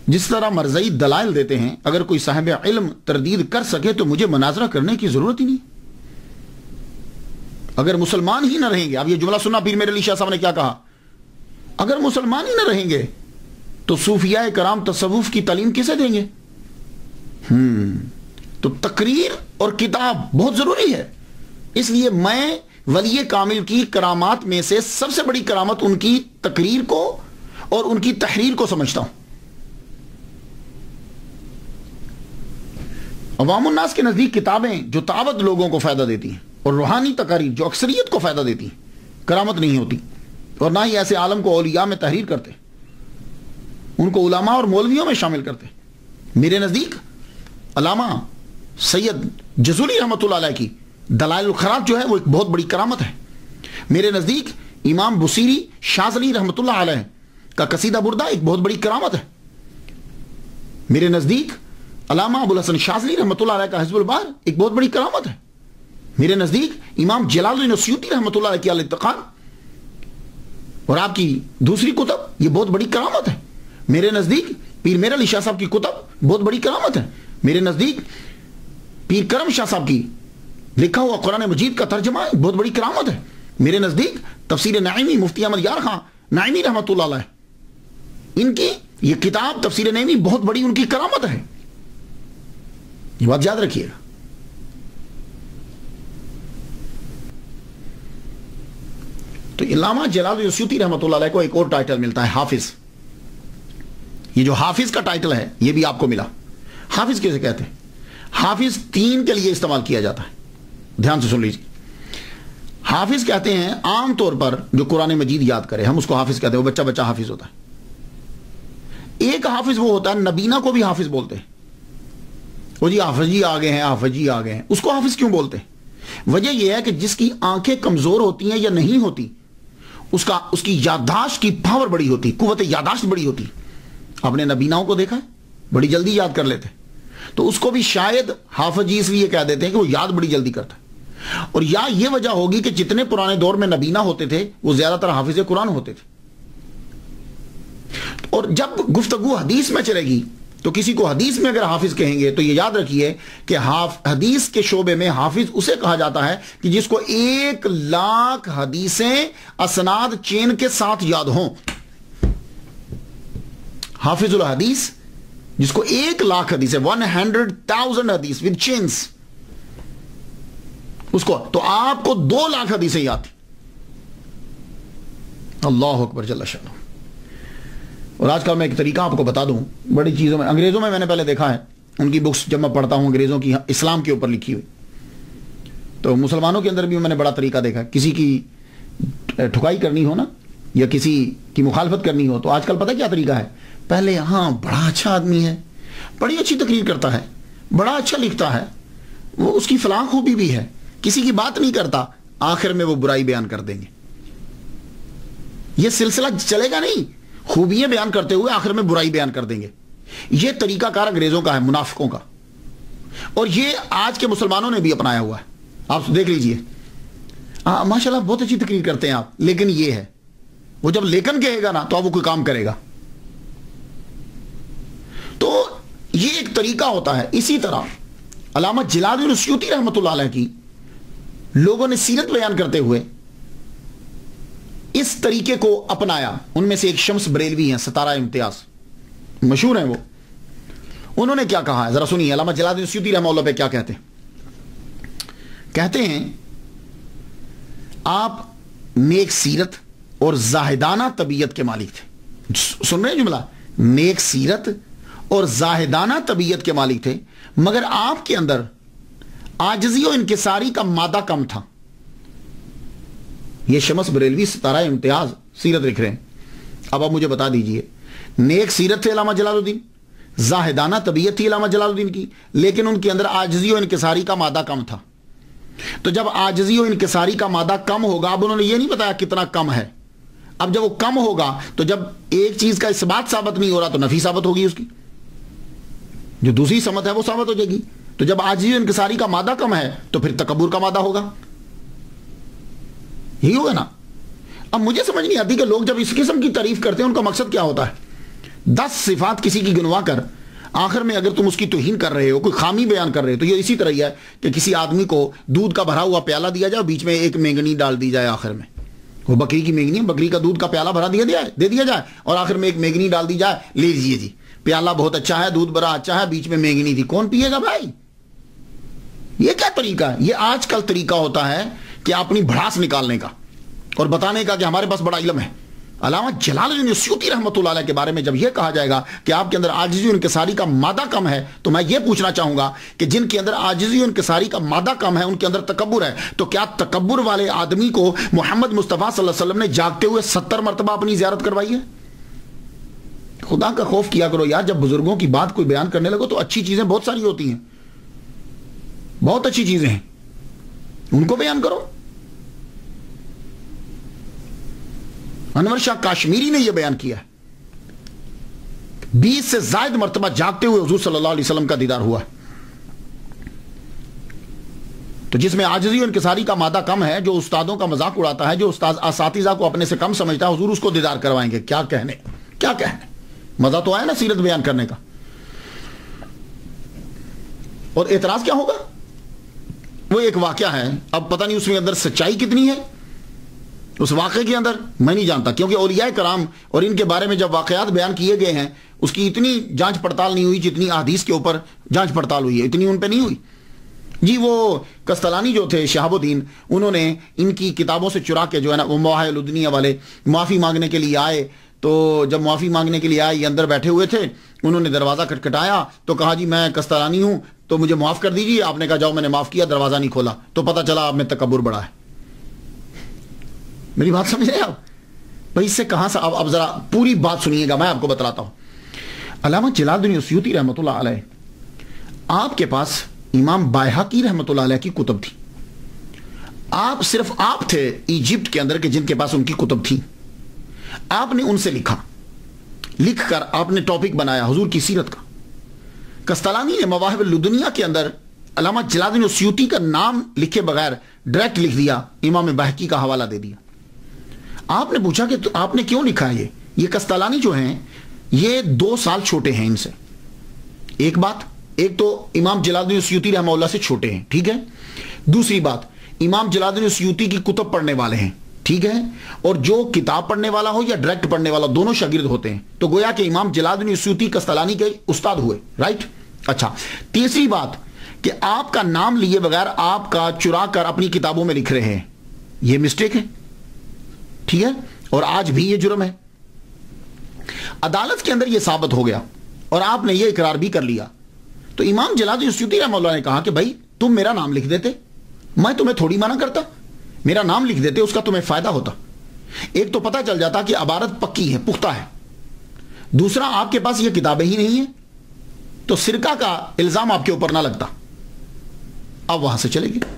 جس طرح مرزائی دلائل دیتے ہیں، اگر کوئی صاحب علم تردید کر سکے تو مجھے مناظرہ کرنے کی ضرورت ہی نہیں۔ اگر مسلمان ہی نہ رہیں گے، اب یہ جملہ سننا پیر میر علی شاہ صاحب نے کیا کہا، اگر مسلمان ہی نہ رہیں گے تو صوفیاء کرام تصوف کی تعلیم کسے دیں گے؟ تو تقریر اور کتاب بہت ضروری ہے۔ اس لیے میں ولی کامل کی کرامات میں سے سب سے بڑی کرامت ان کی تقریر کو اور ان کی تحریر کو سمجھتا ہوں۔ عوام الناس کے نزدیک کتابیں جو تعبد لوگوں کو فائدہ دیتی ہیں اور روحانی تقاریر جو اکثریت کو فائدہ دیتی ہیں، کرامت نہیں ہوتی، اور نہ ہی ایسے عالم کو اولیاء میں تحریر کرتے، ان کو علماء اور مولویوں میں شامل کرتے۔ میرے نزدیک علامہ سید جزولی رحمۃ اللہ علیہ کی دلائل الخیرات جو ہے وہ ایک بہت بڑی کرامت ہے۔ میرے نزدیک امام بصیری شاذلی رحمۃ اللہ علیہ کا قصیدہ بردہ ایک بہت بڑی کرامت ہے۔ میرے نزدیک علامہ ابو الحسن شاذلی رحمۃ اللہ علیہ کا حزب البار ایک بہت بڑی کرامت ہے۔ میرے نزدیک امام جلال الدین السیوطی رحمۃ اللہ علیہ کی الاتقان اور آپ کی دوسری کتب یہ بہت بڑی کرامت ہے۔ میرے نزدیک پیر میر علی شاہ صاحب کی کتب بہت بڑی کرامت ہے۔ میرے نزدیک پیر کرم شاہ صاحب کی لکھا ہوا قرآن مجید کا ترجمہ بہت بڑی کرامت ہے۔ میرے نزدیک تفسیر نعیمی مفتی احمد یار خان نعیمی رحمۃ اللہ علیہ، ان کی یہ کتاب تفسیر نعیمی بہت بڑی ان کی کرامت ہے، یہ بات یاد رکھیے گا۔ تو علامہ جلال الدین السیوطی رحمۃ اللہ علیہ کو ایک اور ٹائٹل ملتا ہے، حافظ۔ یہ جو حافظ کا ٹائٹل ہے یہ بھی آپ کو ملا۔ حافظ کیسے کہتے ہیں؟ حافظ تین کے لیے استعمال کیا جاتا ہے، دھیان سے سن لیجیے۔ حافظ کہتے ہیں عام طور پر جو قرآن مجید یاد کرے، ہم اس کو حافظ کہتے ہیں، وہ بچہ حافظ ہوتا ہے۔ ایک حافظ وہ ہوتا ہے، نبینا کو بھی حافظ بولتے ہیں، وہ جی حافظ جی آ گئے ہیں، حافظ جی آ گئے ہیں، اس کو حافظ کیوں بولتے ہیں؟ وجہ یہ ہے کہ جس کی آنکھیں کمزور ہوتی ہیں یا نہیں ہوتی، اس کی یادداشت کی پاور بڑی ہوتی، قوت یادداشت بڑی ہوتی۔ آپ نے نبیناؤں کو دیکھا ہے، بڑی جلدی یاد کر لیتے، تو اس کو بھی شاید حافظ جی اس لیے کہہ دیتے ہیں کہ وہ یاد بڑی جلدی کرتا ہے۔ اور یا یہ وجہ ہوگی کہ جتنے پرانے دور میں نبینا ہوتے تھے وہ زیادہ تر حافظ قرآن ہوتے تھے، اور جب گفتگو حدیث میں چلے گی تو کسی کو حدیث میں اگر حافظ کہیں گے تو یہ یاد رکھیے کہ حدیث کے شعبے میں حافظ اسے کہا جاتا ہے کہ جس کو 1,00,000 حدیثیں اسناد چین کے ساتھ یاد ہوں. حافظ الحدیث جس کو 1,00,000 حدیثیں 100,000 حدیث ود چینز، اس کو تو آپ کو 2,00,000 حدیثیں یاد تھی. اللہ اکبر جل شانہ. اور آج کل میں ایک طریقہ آپ کو بتا دوں، بڑی چیزوں میں انگریزوں میں نے پہلے دیکھا ہے، ان کی بکس جب میں پڑھتا ہوں انگریزوں کی اسلام کے اوپر لکھی ہوئی، تو مسلمانوں کے اندر بھی میں نے بڑا طریقہ دیکھا. کسی کی ٹھکائی کرنی ہو نا یا کسی کی مخالفت کرنی ہو تو آج کل پتہ کیا طریقہ ہے؟ پہلے ہاں بڑا اچھا آدمی ہے، بڑی اچھی تقریر کرتا ہے، بڑا اچھا لکھتا ہے، وہ اس کی فلاں خوبی بھی ہے، کسی کی بات نہیں کرتا، آخر میں وہ برائی بیان کر دیں گے. یہ سلسلہ چلے گا نہیں، خوبیاں بیان کرتے ہوئے آخر میں برائی بیان کر دیں گے. یہ طریقہ کار انگریزوں کا ہے، منافقوں کا، اور یہ آج کے مسلمانوں نے بھی اپنایا ہوا ہے. آپ دیکھ لیجئے، ماشاءاللہ بہت اچھی تقریر کرتے ہیں آپ، لیکن یہ ہے وہ جب لیکن کہے گا نا تو اب وہ کوئی کام کرے گا. تو یہ ایک طریقہ ہوتا ہے. اسی طرح علامہ جلال الدین السیوطی رحمۃ اللہ علیہ کی لوگوں نے سیرت بیان کرتے ہوئے اس طریقے کو اپنایا. ان میں سے ایک شمس بریلوی ہیں، ستارہ امتیاز، مشہور ہیں وہ. انہوں نے کیا کہا ہے ذرا سنیے. علامہ جلال الدین السیوطی رحمۃ اللہ پہ کیا کہتے ہیں؟ کہتے ہیں آپ نیک سیرت اور زاہدانہ طبیعت کے مالک تھے. سن رہے ہیں جملہ؟ نیک سیرت اور زاہدانہ طبیعت کے مالک تھے، مگر آپ کے اندر عاجزی و انکساری کا مادہ کم تھا. یہ شمس بریلوی ستارہ امتیاز سیرت لکھ رہے ہیں. اب آپ مجھے بتا دیجئے، نیک سیرت تھے علامہ جلال الدین، زاہدانہ طبیعت تھی علامہ جلال الدین کی، لیکن ان کے اندر عاجزی و انکساری کا مادہ کم تھا. تو جب عاجزی و انکساری کا مادہ کم ہوگا، اب انہوں نے یہ نہیں بتایا کتنا کم ہے. اب جب وہ کم ہوگا تو جب ایک چیز کا اثبات ثابت نہیں ہو رہا تو نفی ثابت ہوگی، اس کی جو دوسری سمت ہے وہ ثابت ہو جائے گی. تو جب عاجزی و انکساری کا مادہ کم ہے تو پھر تکبر کا مادہ ہوگا. یہی ہوگا نا. اب مجھے سمجھ نہیں آتی کہ لوگ جب اس قسم کی تعریف کرتے ہیں ان کا مقصد کیا ہوتا ہے. 10 صفات کسی کی گنوا کر آخر میں اگر تم اس کی توہین کر رہے ہو، کوئی خامی بیان کر رہے ہو، تو یہ اسی طرح ہی ہے کہ کسی آدمی کو دودھ کا بھرا ہوا پیالہ دیا جائے، بیچ میں ایک مینگنی ڈال دی جائے. آخر میں وہ بکری کی مینگنی، بکری کا دودھ کا پیالہ بھرا دے دیا جائے اور آخر میں ایک مینگنی ڈال دی جائے، لے لیجیے جی پیالہ بہت اچھا ہے، دودھ بڑا اچھا ہے، بیچ میں مینگنی تھی. کون پیے گا بھائی؟ یہ کیا طریقہ ہے؟ یہ آج کل طریقہ ہوتا ہے کہ اپنی بھڑاس نکالنے کا اور بتانے کا کہ ہمارے پاس بڑا علم ہے. علامہ جلال الدین السیوطی رحمۃ اللہ علیہ کے بارے میں جب یہ کہا جائے گا کہ آپ کے اندر عاجزی و انکساری کا مادہ کم ہے، تو میں یہ پوچھنا چاہوں گا کہ جن کے اندر عاجزی و انکساری کا مادہ کم ہے ان کے اندر تکبر ہے، تو کیا تکبر والے آدمی کو محمد مصطفیٰ صلی اللہ علیہ وسلم نے جاگتے ہوئے 70 مرتبہ اپنی زیارت کروائی ہے؟ خدا کا خوف کیا کرو یار. جب بزرگوں کی بات کوئی بیان کرنے لگو تو اچھی چیزیں بہت ساری ہوتی ہیں، بہت اچھی چیزیں ہیں، ان کو بیان کرو. انور شاہ کاشمیری نے یہ بیان کیا ہے 20 سے زائد مرتبہ جاگتے ہوئے حضور صلی اللہ علیہ وسلم کا دیدار ہوا ہے. تو جس میں عاجزی و انکساری کا مادہ کم ہے، جو استادوں کا مذاق اڑاتا ہے، جو اساتذہ کو اپنے سے کم سمجھتا ہے، حضور اس کو دیدار کروائیں گے. کیا کہنے مزہ تو آیا نا سیرت بیان کرنے کا. اور اعتراض کیا ہوگا؟ وہ ایک واقعہ ہے، اب پتہ نہیں اس میں اندر سچائی کتنی ہے اس واقعے کے اندر، میں نہیں جانتا، کیونکہ اولیاء کرام اور ان کے بارے میں جب واقعات بیان کیے گئے ہیں اس کی اتنی جانچ پڑتال نہیں ہوئی جتنی احادیث کے اوپر جانچ پڑتال ہوئی ہے، اتنی ان پہ نہیں ہوئی. جی وہ کستلانی جو تھے شہاب الدین، انہوں نے ان کی کتابوں سے چرا کے جو ہے نا وہ مواہب الدنیا والے معافی مانگنے کے لیے آئے. تو جب معافی مانگنے کے لیے آئے، یہ اندر بیٹھے ہوئے تھے، انہوں نے دروازہ کھٹکھٹایا تو کہا جی میں کستلانی ہوں تو مجھے معاف کر دیجیے. آپ نے کہا جاؤ، میں نے معاف کیا، دروازہ نہیں کھولا. تو پتہ چلا آپ میں تکبر بڑا ہے. میری بات سمجھ رہے آپ بھائی؟ اس سے کہاں سے اب ذرا پوری بات سنیے گا، میں آپ کو بتلاتا ہوں. علامہ جلال الدین السیوطی رحمۃ اللہ علیہ، آپ کے پاس امام بائہقی رحمۃ اللہ علیہ کی کتب تھی. آپ صرف آپ تھے ایجپٹ کے اندر کہ جن کے پاس ان کی کتب تھی. آپ نے ان سے لکھ کر آپ نے ٹاپک بنایا حضور کی سیرت کا. کستلانی نے مواہب الدنیا کے اندر علامہ جلال الدین السیوطی کا نام لکھے بغیر ڈائریکٹ لکھ دیا، امام بائہقی کا حوالہ دے دیا. آپ نے پوچھا کہ آپ نے کیوں لکھا یہ کستلانی جو ہیں یہ 2 سال چھوٹے ہیں ان سے. ایک بات، ایک تو امام جلال الدین السیوطی رحمہ اللہ سے چھوٹے ہیں، ٹھیک ہے. دوسری بات، امام جلال الدین السیوطی کی کتب پڑھنے والے ہیں، ٹھیک ہے. اور جو کتاب پڑھنے والا ہو یا ڈائریکٹ پڑھنے والا، دونوں شاگرد ہوتے ہیں. تو گویا کہ امام جلال الدین السیوطی قسطلانی کے استاد ہوئے، رائٹ. اچھا، تیسری بات کہ آپ کا نام لیے بغیر آپ کا چرا کر اپنی کتابوں میں لکھ رہے ہیں، یہ مسٹیک ہے، ٹھیک ہے. اور آج بھی یہ جرم ہے. عدالت کے اندر یہ ثابت ہو گیا اور آپ نے یہ اقرار بھی کر لیا. تو امام جلال الدین السیوطی رحمہ اللہ نے کہا کہ بھائی تم میرا نام لکھ دیتے، میں تمہیں تھوڑی منع کرتا، میرا نام لکھ دیتے، اس کا تمہیں فائدہ ہوتا. ایک تو پتہ چل جاتا کہ عبارت پکی ہے، پختہ ہے. دوسرا، آپ کے پاس یہ کتابیں ہی نہیں ہیں تو سرقہ کا الزام آپ کے اوپر نہ لگتا. اب وہاں سے چلے گئے.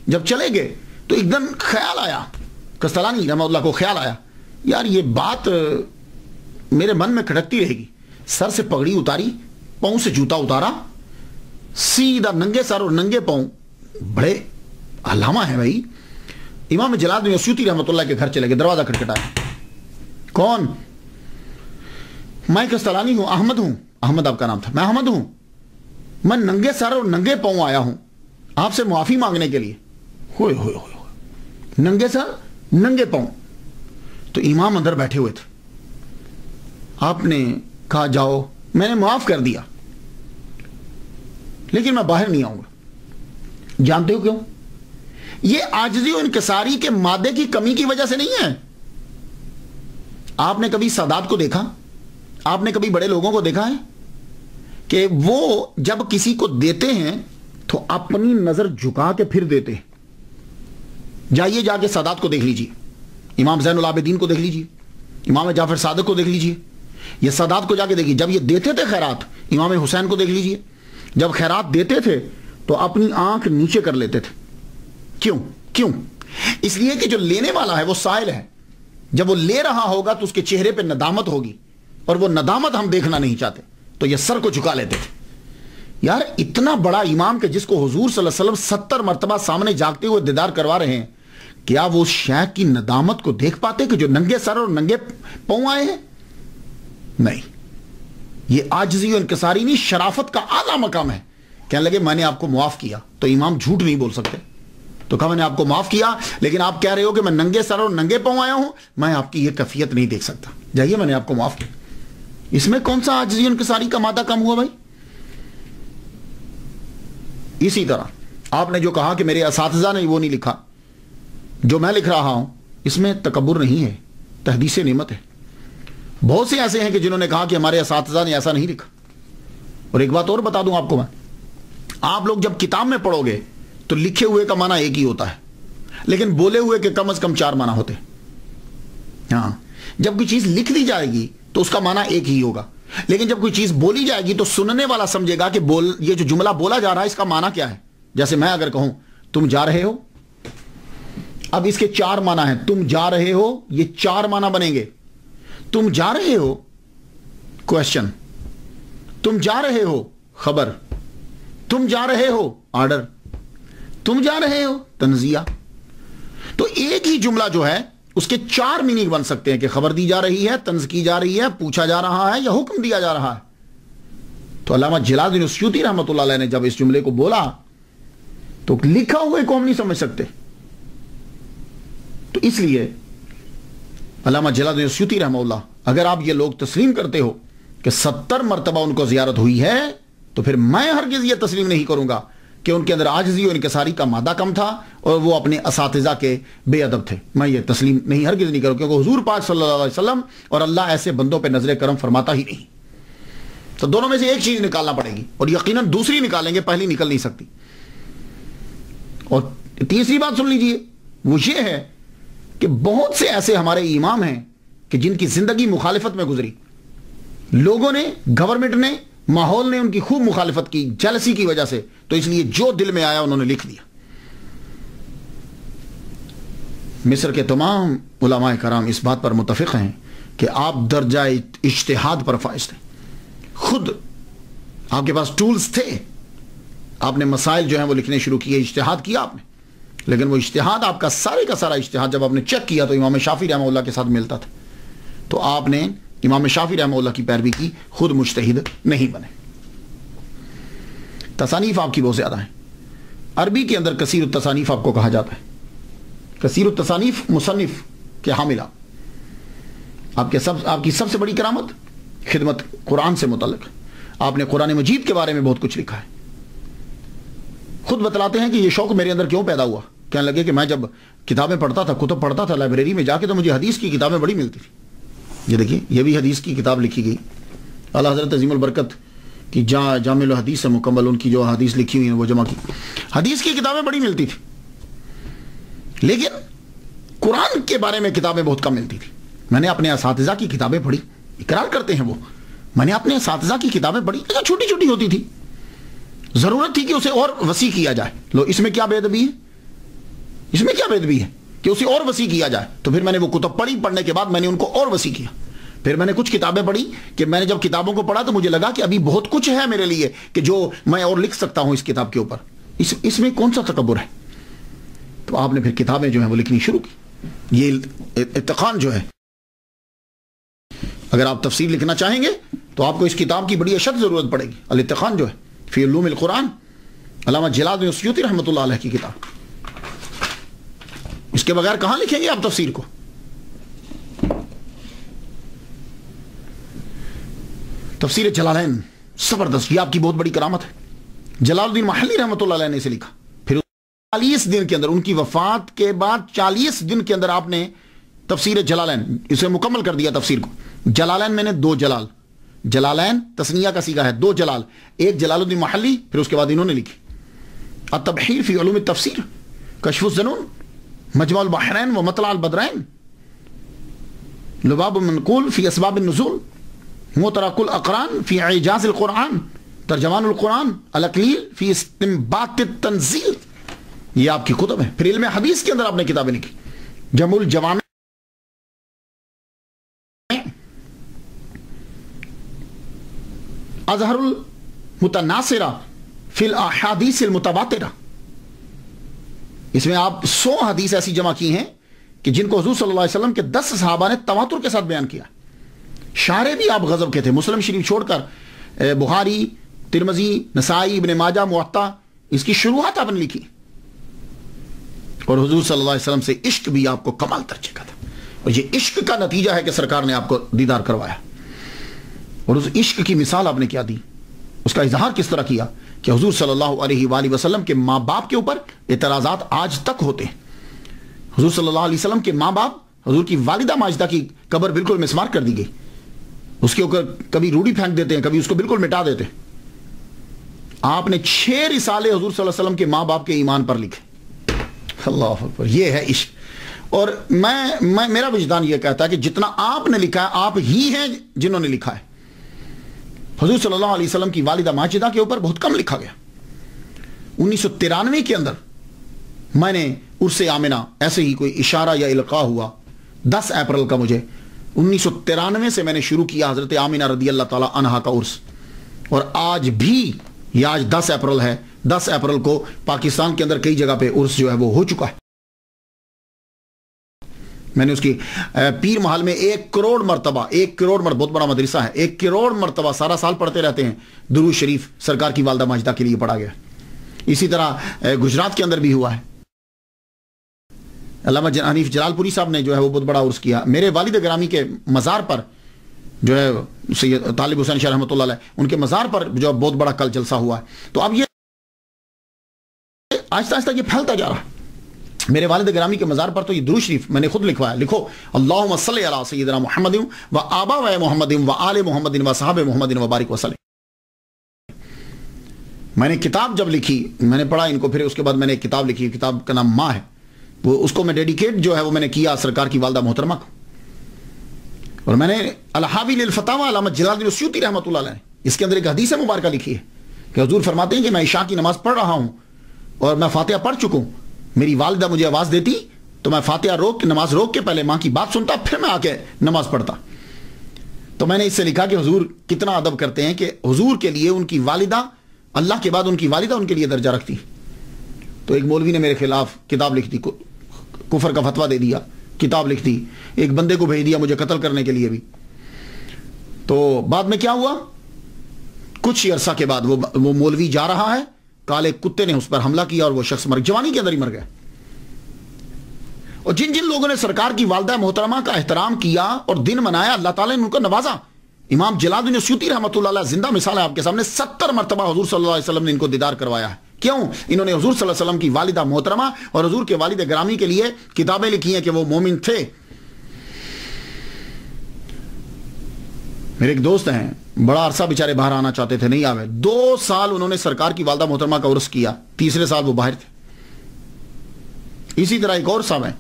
جب چلے گئے تو ایک دم خیال آیا، قسطلانی رحمہ اللہ کو خیال آیا، یار یہ بات میرے من میں کھٹکتی رہے گی. سر سے پگڑی اتاری، پاؤں سے جوتا اتارا، سیدھا ننگے سر اور ننگے پاؤں، بڑے علامہ ہیں بھائی. امام جلال الدین السیوطی رحمۃ اللہ کے گھر چلے گئے. دروازہ کھٹکھٹایا. کون؟ میں قسطلانی ہوں، احمد ہوں. احمد آپ کا نام تھا. میں احمد ہوں، میں ننگے سر اور ننگے پاؤں آیا ہوں آپ سے معافی مانگنے کے لیے. ہوئے ہوئے ہوئے، ننگے سر ننگے پاؤں. تو امام اندر بیٹھے ہوئے تھے. آپ نے کہا جاؤ، میں نے معاف کر دیا لیکن میں باہر نہیں آؤں گا. جانتے ہو کیوں؟ یہ عاجزی و انکساری کے مادے کی کمی کی وجہ سے نہیں ہے. آپ نے کبھی سادات کو دیکھا؟ آپ نے کبھی بڑے لوگوں کو دیکھا ہے کہ وہ جب کسی کو دیتے ہیں تو اپنی نظر جھکا کے پھر دیتے ہیں؟ جائیے جا کے سادات کو دیکھ لیجیے، امام زین العابدین کو دیکھ لیجیے، امام جعفر صادق کو دیکھ لیجیے. یہ سادات کو جا کے دیکھیے، جب یہ دیتے تھے خیرات، امام حسین کو دیکھ لیجیے، جب خیرات دیتے تھے تو اپنی آنکھ نیچے کر لیتے تھے. کیوں؟ اس لیے کہ جو لینے والا ہے وہ سائل ہے. جب وہ لے رہا ہوگا تو اس کے چہرے پہ ندامت ہوگی، اور وہ ندامت ہم دیکھنا نہیں چاہتے، تو یہ سر کو جھکا لیتے تھے. یار اتنا بڑا امام کہ جس کو حضور صلی اللہ علیہ وسلم 70 مرتبہ سامنے جاگتے ہوئے دیدار کروا رہے ہیں، کیا وہ شیخ کی ندامت کو دیکھ پاتے کہ جو ننگے سر اور ننگے پاؤں آئے ہیں؟ نہیں. یہ عاجزی و انکساری نہیں، شرافت کا اعلیٰ مقام ہے. کہنے لگے میں نے آپ کو معاف کیا. تو امام جھوٹ نہیں بول سکتے. تو کہا میں نے آپ کو معاف کیا، لیکن آپ کہہ رہے ہو کہ میں ننگے سر اور ننگے پاؤں آیا ہوں، میں آپ کی یہ کیفیت نہیں دیکھ سکتا. جائیے، میں نے آپ کو معاف کیا. اس میں کون سا عاجزی و انکساری کا مادہ کم ہوا بھائی؟ اسی طرح آپ نے جو کہا کہ میرے اساتذہ نے وہ نہیں لکھا جو میں لکھ رہا ہوں، اس میں تکبر نہیں ہے، تحدیث نعمت ہے. بہت سے ایسے ہیں کہ جنہوں نے کہا کہ ہمارے اساتذہ نے ایسا نہیں لکھا. اور ایک بات اور بتا دوں آپ کو، میں آپ لوگ جب کتاب میں پڑھو گے تو لکھے ہوئے کا معنی ایک ہی ہوتا ہے، لیکن بولے ہوئے کے کم از کم 4 معنی ہوتے ہیں. ہاں، جب کوئی چیز لکھ دی جائے گی تو اس کا معنی ایک ہی ہوگا، لیکن جب کوئی چیز بولی جائے گی تو سننے والا سمجھے گا کہ یہ جو جملہ بولا جا رہا ہے اس کا معنی کیا ہے. جیسے میں اگر کہوں تم جا رہے ہو، اب اس کے 4 معنی ہیں. تم جا رہے ہو، یہ 4 معنی بنیں گے. تم جا رہے ہو، کوشچن. تم جا رہے ہو، خبر. تم جا رہے ہو، آرڈر. تم جا رہے ہو، تنزیہ. تو ایک ہی جملہ جو ہے اس کے 4 میننگ بن سکتے ہیں کہ خبر دی جا رہی ہے، طنز کی جا رہی ہے، پوچھا جا رہا ہے یا حکم دیا جا رہا ہے. تو علامہ جلال الدین السیوطی رحمۃ اللہ علیہ نے جب اس جملے کو بولا تو لکھا ہوئے کو ہم نہیں سمجھ سکتے. تو اس لیے علامہ جلال الدین السیوطی رحمہ اللہ، اگر آپ یہ لوگ تسلیم کرتے ہو کہ 70 مرتبہ ان کو زیارت ہوئی ہے، تو پھر میں ہرگز یہ تسلیم نہیں کروں گا کہ ان کے اندر عاجزی و انکساری کا مادہ کم تھا اور وہ اپنے اساتذہ کے بے ادب تھے. میں یہ تسلیم نہیں ہرگز نہیں کروں، کیونکہ حضور پاک صلی اللہ علیہ وسلم اور اللہ ایسے بندوں پہ نظر کرم فرماتا ہی نہیں. تو دونوں میں سے ایک چیز نکالنا پڑے گی، اور یقیناً دوسری نکالیں گے، پہلی نکل نہیں سکتی. اور تیسری بات سن لیجئے، وہ یہ ہے کہ بہت سے ایسے ہمارے امام ہیں کہ جن کی زندگی مخالفت میں گزری. لوگوں نے، گورنمنٹ نے، ماحول نے ان کی خوب مخالفت کی، جیلسی کی وجہ سے، تو اس لیے جو دل میں آیا انہوں نے لکھ دیا. مصر کے تمام علماء کرام اس بات پر متفق ہیں کہ آپ درجہ اجتہاد پر فائز تھے. خود آپ کے پاس ٹولز تھے، آپ نے مسائل جو ہیں وہ لکھنے شروع کیے، اجتہاد کیا آپ نے. لیکن وہ اجتہاد آپ کا سارے کا سارا اجتہاد جب آپ نے چیک کیا تو امام شافعی رحمہ اللہ کے ساتھ ملتا تھا. تو آپ نے امام شافعی رحمہ اللہ کی پیروی کی، خود مجتہد نہیں بنے. تصانیف آپ کی بہت زیادہ ہیں. عربی کے اندر کثیر التصانیف آپ کو کہا جاتا ہے. کثیر التصانیف مصنف کے حاملہ. آپ کی سب سے بڑی کرامت خدمت قرآن سے متعلق. آپ نے قرآن مجید کے بارے میں بہت کچھ لکھا ہے. خود بتلاتے ہیں کہ یہ شوق میرے اندر کیوں پیدا ہوا. کہنے لگے کہ میں جب کتابیں پڑھتا تھا, کتب پڑھتا تھا لائبریری میں جا کے, تو مجھے حدیث کی کتابیں بڑی ملتی تھی. یہ دیکھیے, یہ بھی حدیث کی کتاب لکھی گئی. اعلی حضرت عظیم البرکت کی جامع الحدیث سے مکمل ان کی جو حدیث لکھی ہوئی ہیں وہ جمع کی. حدیث کی کتابیں بڑی ملتی تھی, لیکن قرآن کے بارے میں کتابیں بہت کم ملتی تھی. میں نے اپنے اساتذہ کی کتابیں پڑھی, اقرار کرتے ہیں وہ, میں نے اپنے اساتذہ کی کتابیں پڑھی, چھوٹی چھوٹی ہوتی تھی. ضرورت تھی کہ اسے اور وسیع کیا جائے. لو, اس میں کیا بے ادبی ہے, اس میں کیا بے ادبی ہے کہ اسے اور وسیع کیا جائے. تو پھر میں نے وہ کتب پڑھی, پڑھنے کے بعد میں نے ان کو اور وسیع کیا. پھر میں نے کچھ کتابیں پڑھی کہ میں نے جب کتابوں کو پڑھا تو مجھے لگا کہ ابھی بہت کچھ ہے میرے لیے کہ جو میں اور لکھ سکتا ہوں اس کتاب کے اوپر. اس میں کون سا تکبر ہے. تو آپ نے پھر کتابیں جو ہیں وہ لکھنی شروع کی. یہ اتقان جو ہے, اگر آپ تفسیر لکھنا چاہیں گے تو آپ کو اس کتاب کی بڑی اشد ضرورت پڑے گی. الاتقان جو ہے فی علوم القرآن, علامہ جلال الدین السیوطی رحمۃ اللہ علیہ کی کتاب. اس کے بغیر کہاں لکھیں گے آپ تفسیر کو. تفسیر جلالین زبردست, یہ آپ کی بہت بڑی کرامت ہے. جلال الدین محلی رحمۃ اللہ علیہ نے اسے لکھا. پھر 40 دن کے اندر, ان کی وفات کے بعد 40 دن کے اندر آپ نے تفسیر جلالین اسے مکمل کر دیا تفسیر کو. جلالین میں نے 2 جلال, جلالین تسنیہ کا صیغہ ہے, 2 جلال, ایک جلال الدین محلی, پھر اس کے بعد انہوں نے لکھی التبحیر فی علوم التفسیر, کشف الظنون, مجمع البحرین و مطلع البدرین, لباب المنقول فی اسباب النزول, مترک الاقران فی اعجاز القرآن, ترجمان القرآن, الاقلیل فی استنباط التنزیل. یہ آپ کی کتب ہے. پھر علم حدیث کے اندر آپ نے کتابیں لکھی. جمع الجوامع, اظہر المتناصرہ فی الاحادیث المتواترہ. اس میں آپ 100 حدیث ایسی جمع کی ہیں کہ جن کو حضور صلی اللہ علیہ وسلم کے 10 صحابہ نے تواتر کے ساتھ بیان کیا. شارح بھی آپ غضب کے تھے. مسلم شریف چھوڑ کر بخاری, ترمذی, نسائی, ابن ماجہ, موطا, اس کی شروعات آپ نے لکھی. اور حضور صلی اللہ علیہ وسلم سے عشق بھی آپ کو کمال درجے کا تھا. اور یہ عشق کا نتیجہ ہے کہ سرکار نے آپ کو دیدار کروایا. اور اس عشق کی مثال آپ نے کیا دی, اس کا اظہار کس طرح کیا کہ حضور صلی اللہ علیہ وآلہ وسلم کے ماں باپ کے اوپر اعتراضات آج تک ہوتے ہیں. حضور صلی اللہ علیہ وسلم کے ماں باپ, حضور کی والدہ ماجدہ کی قبر بالکل مسمار کر دی گئی. اس کے اوپر کبھی روڑی پھینک دیتے ہیں, کبھی اس کو بالکل مٹا دیتے ہیں. آپ نے 6 رسالے حضور صلی اللہ علیہ وسلم کے ماں باپ کے ایمان پر لکھے. اللہ اکبر, یہ ہے عشق. اور میرا وجدان یہ کہتا ہے کہ جتنا آپ نے لکھا ہے آپ ہی ہیں جنہوں نے لکھا ہے. حضور صلی اللہ علیہ وسلم کی والدہ ماجدہ کے اوپر بہت کم لکھا گیا. 1993 کے اندر میں نے عرس آمنہ, ایسے ہی کوئی اشارہ یا القاء ہوا 10 اپریل کا, مجھے 1993 سے میں نے شروع کیا حضرت آمنہ رضی اللہ تعالی عنہا کا عرس. اور آج بھی, یہ آج 10 اپریل ہے, 10 اپریل کو پاکستان کے اندر کئی جگہ پہ عرس جو ہے وہ ہو چکا ہے. میں نے اس کی پیر محل میں 1 کروڑ مرتبہ, 1 کروڑ مرتبہ, بہت بڑا مدرسہ ہے, 1 کروڑ مرتبہ سارا سال پڑھتے رہتے ہیں درود شریف سرکار کی والدہ ماجدہ کے لیے پڑھا گیا. اسی طرح گجرات کے اندر بھی ہوا ہے. علامہ حنیف جلال پوری صاحب نے جو ہے وہ بہت بڑا عرس کیا. میرے والد گرامی کے مزار پر جو ہے سید طالب حسین شاہ رحمۃ اللہ علیہ, ان کے مزار پر جو بہت بڑا کل جلسہ ہوا ہے. تو اب یہ آہستہ آہستہ یہ پھیلتا جا رہا ہے. میرے والد گرامی کے مزار پر تو یہ درود شریف میں نے خود لکھوایا. لکھو اللہم صلی علی سیدنا محمد و آباء محمد و آل محمد و صحاب محمد و بارک وسلم. میں نے کتاب جب لکھی, میں نے پڑھا ان کو, پھر اس کے بعد میں نے ایک کتاب لکھی, کتاب کا نام ماں ہے, وہ اس کو میں ڈیڈیکیٹ جو ہے وہ میں نے کیا سرکار کی والدہ محترمہ کو. اور میں نے الحاوی للفتاوی علامہ جلال الدین السیوطی رحمۃ اللہ علیہ, اس کے اندر ایک حدیث مبارکہ لکھی ہے کہ حضور فرماتے ہیں کہ میں عشاء کی نماز پڑھ رہا ہوں اور میں فاتحہ پڑھ چکا ہوں, میری والدہ مجھے آواز دیتی تو میں فاتحہ روک کے, نماز روک کے پہلے ماں کی بات سنتا, پھر میں آ کے نماز پڑھتا. تو میں نے اس سے لکھا کہ حضور کتنا ادب کرتے ہیں کہ حضور کے لیے ان کی والدہ, اللہ کے بعد ان کی والدہ ان کے لیے درجہ رکھتی. تو ایک مولوی نے میرے خلاف کتاب لکھ دی, کفر کا فتویٰ دے دیا, کتاب لکھ دی, ایک بندے کو بھیج دیا مجھے قتل کرنے کے لیے بھی. تو بعد میں کیا ہوا کچھ ہی عرصہ کے بعد وہ مولوی جا رہا ہے، کالے کتے نے اس پر حملہ کیا اور وہ شخص جوانی کے اندر ہی مر گیا۔ اور جن جن لوگوں نے سرکار کی والدہ محترمہ کا احترام کیا اور دن منایا، اللہ تعالیٰ نے ان کو نوازا۔ امام جلال الدین السیوطی رحمۃ اللہ علیہ زندہ مثال ہے آپ کے سامنے، 70 مرتبہ حضور صلی اللہ علیہ وسلم نے ان کو دیدار کروایا ہے۔ کیوں؟ انہوں نے حضور صلی اللہ علیہ وسلم کی والدہ محترمہ اور حضور کے والد گرامی کے لیے کتابیں لکھی ہیں کہ وہ مومن تھے۔ میرے ایک دوست ہیں، بڑا عرصہ بیچارے باہر آنا چاہتے تھے، نہیں آوے، 2 سال انہوں نے سرکار کی والدہ محترمہ کا عرس کیا، تیسرے سال وہ باہر تھے۔ اسی طرح ایک اور صاحب ہیں،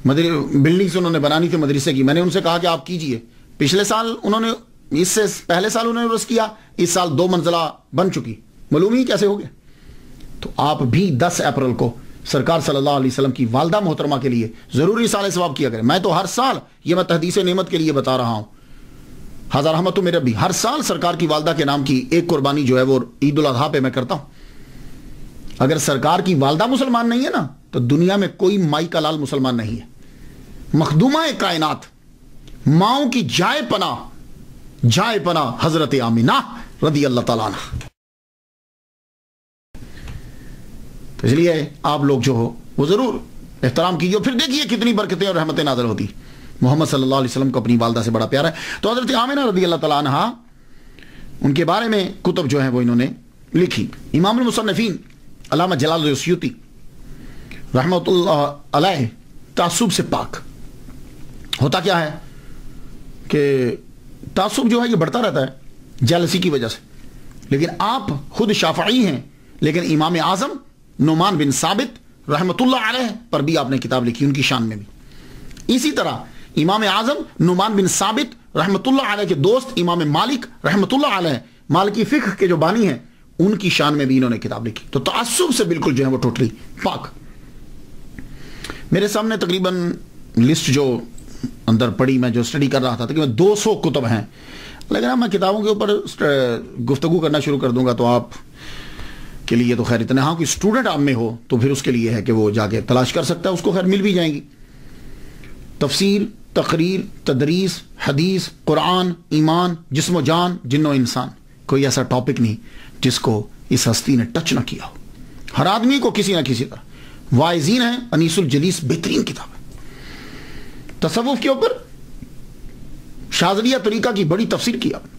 بلڈنگز انہوں نے بنانی تھی مدرسے کی، میں نے ان سے کہا کہ آپ کیجئے۔ پچھلے سال انہوں نے، اس سے پہلے سال انہوں نے عرس کیا، اس سال 2 منزلہ بن چکی، معلوم ہی کیسے ہو گیا۔ تو آپ بھی 10 اپریل کو سرکار صلی اللہ علیہ وسلم کی والدہ محترمہ کے لیے ضروری رسالہ ثواب کیا کریں۔ میں تو ہر سال، یہ میں تحدیث نعمت کے لیے بتا رہا ہوں، ہزار رحمت تو میرے بھی، ہر سال سرکار کی والدہ کے نام کی ایک قربانی جو ہے وہ عید الاضحیٰ پہ میں کرتا ہوں۔ اگر سرکار کی والدہ مسلمان نہیں ہے نا تو دنیا میں کوئی مائی کا لال مسلمان نہیں ہے۔ مخدومہ کائنات، ماؤں کی جائے پناہ حضرت آمینہ رضی اللہ تعالیٰ عنہ۔ تو اس لیے آپ لوگ جو ہو وہ ضرور احترام کیجیے، پھر دیکھیے کتنی برکتیں اور رحمتیں نازل ہوتی۔ محمد صلی اللہ علیہ وسلم کو اپنی والدہ سے بڑا پیار ہے۔ تو حضرت آمینہ رضی اللہ تعالیٰ عنہ، ان کے بارے میں کتب جو ہیں وہ انہوں نے لکھی۔ امام المصنفین علامہ جلال الدین السیوطی رحمۃ اللہ علیہ تعصب سے پاک۔ ہوتا کیا ہے کہ تعصب جو ہے یہ بڑھتا رہتا ہے جیلسی کی وجہ سے، لیکن آپ خود شافعی ہیں، لیکن امام اعظم نعمان بن ثابت رحمۃ اللہ علیہ پر بھی آپ نے کتاب لکھی، ان کی شان میں بھی۔ اسی طرح امام اعظم نعمان بن ثابت رحمۃ اللہ علیہ کے دوست امام مالک رحمۃ اللہ علیہ، مالکی فقہ کے جو بانی ہیں، ان کی شان میں بھی انہوں نے کتاب لکھی۔ تو تعصب سے بالکل جو ہے وہ ٹوٹلی پاک۔ میرے سامنے تقریباً لسٹ جو اندر پڑی، میں جو اسٹڈی کر رہا تھا تقریباً 200 کتب ہیں، لیکن میں کتابوں کے اوپر گفتگو کرنا شروع کر دوں گا تو آپ کے لیے تو خیر اتنا، ہاں کوئی اسٹوڈنٹ آپ میں ہو تو پھر اس کے لیے ہے کہ وہ جا کے تلاش کر سکتا ہے، اس کو خیر مل بھی جائیں گی۔ تفسیر، تقریر، تدریس، حدیث، قرآن، ایمان، جسم و جان، جن و انسان، کوئی ایسا ٹاپک نہیں جس کو اس ہستی نے ٹچ نہ کیا ہو۔ ہر آدمی کو کسی نہ کسی طرح۔ واعظین ہے، انیس الجلیس بہترین کتاب ہے۔ تصوف کے اوپر شاذلیہ طریقہ کی بڑی تفسیر کی آپ نے۔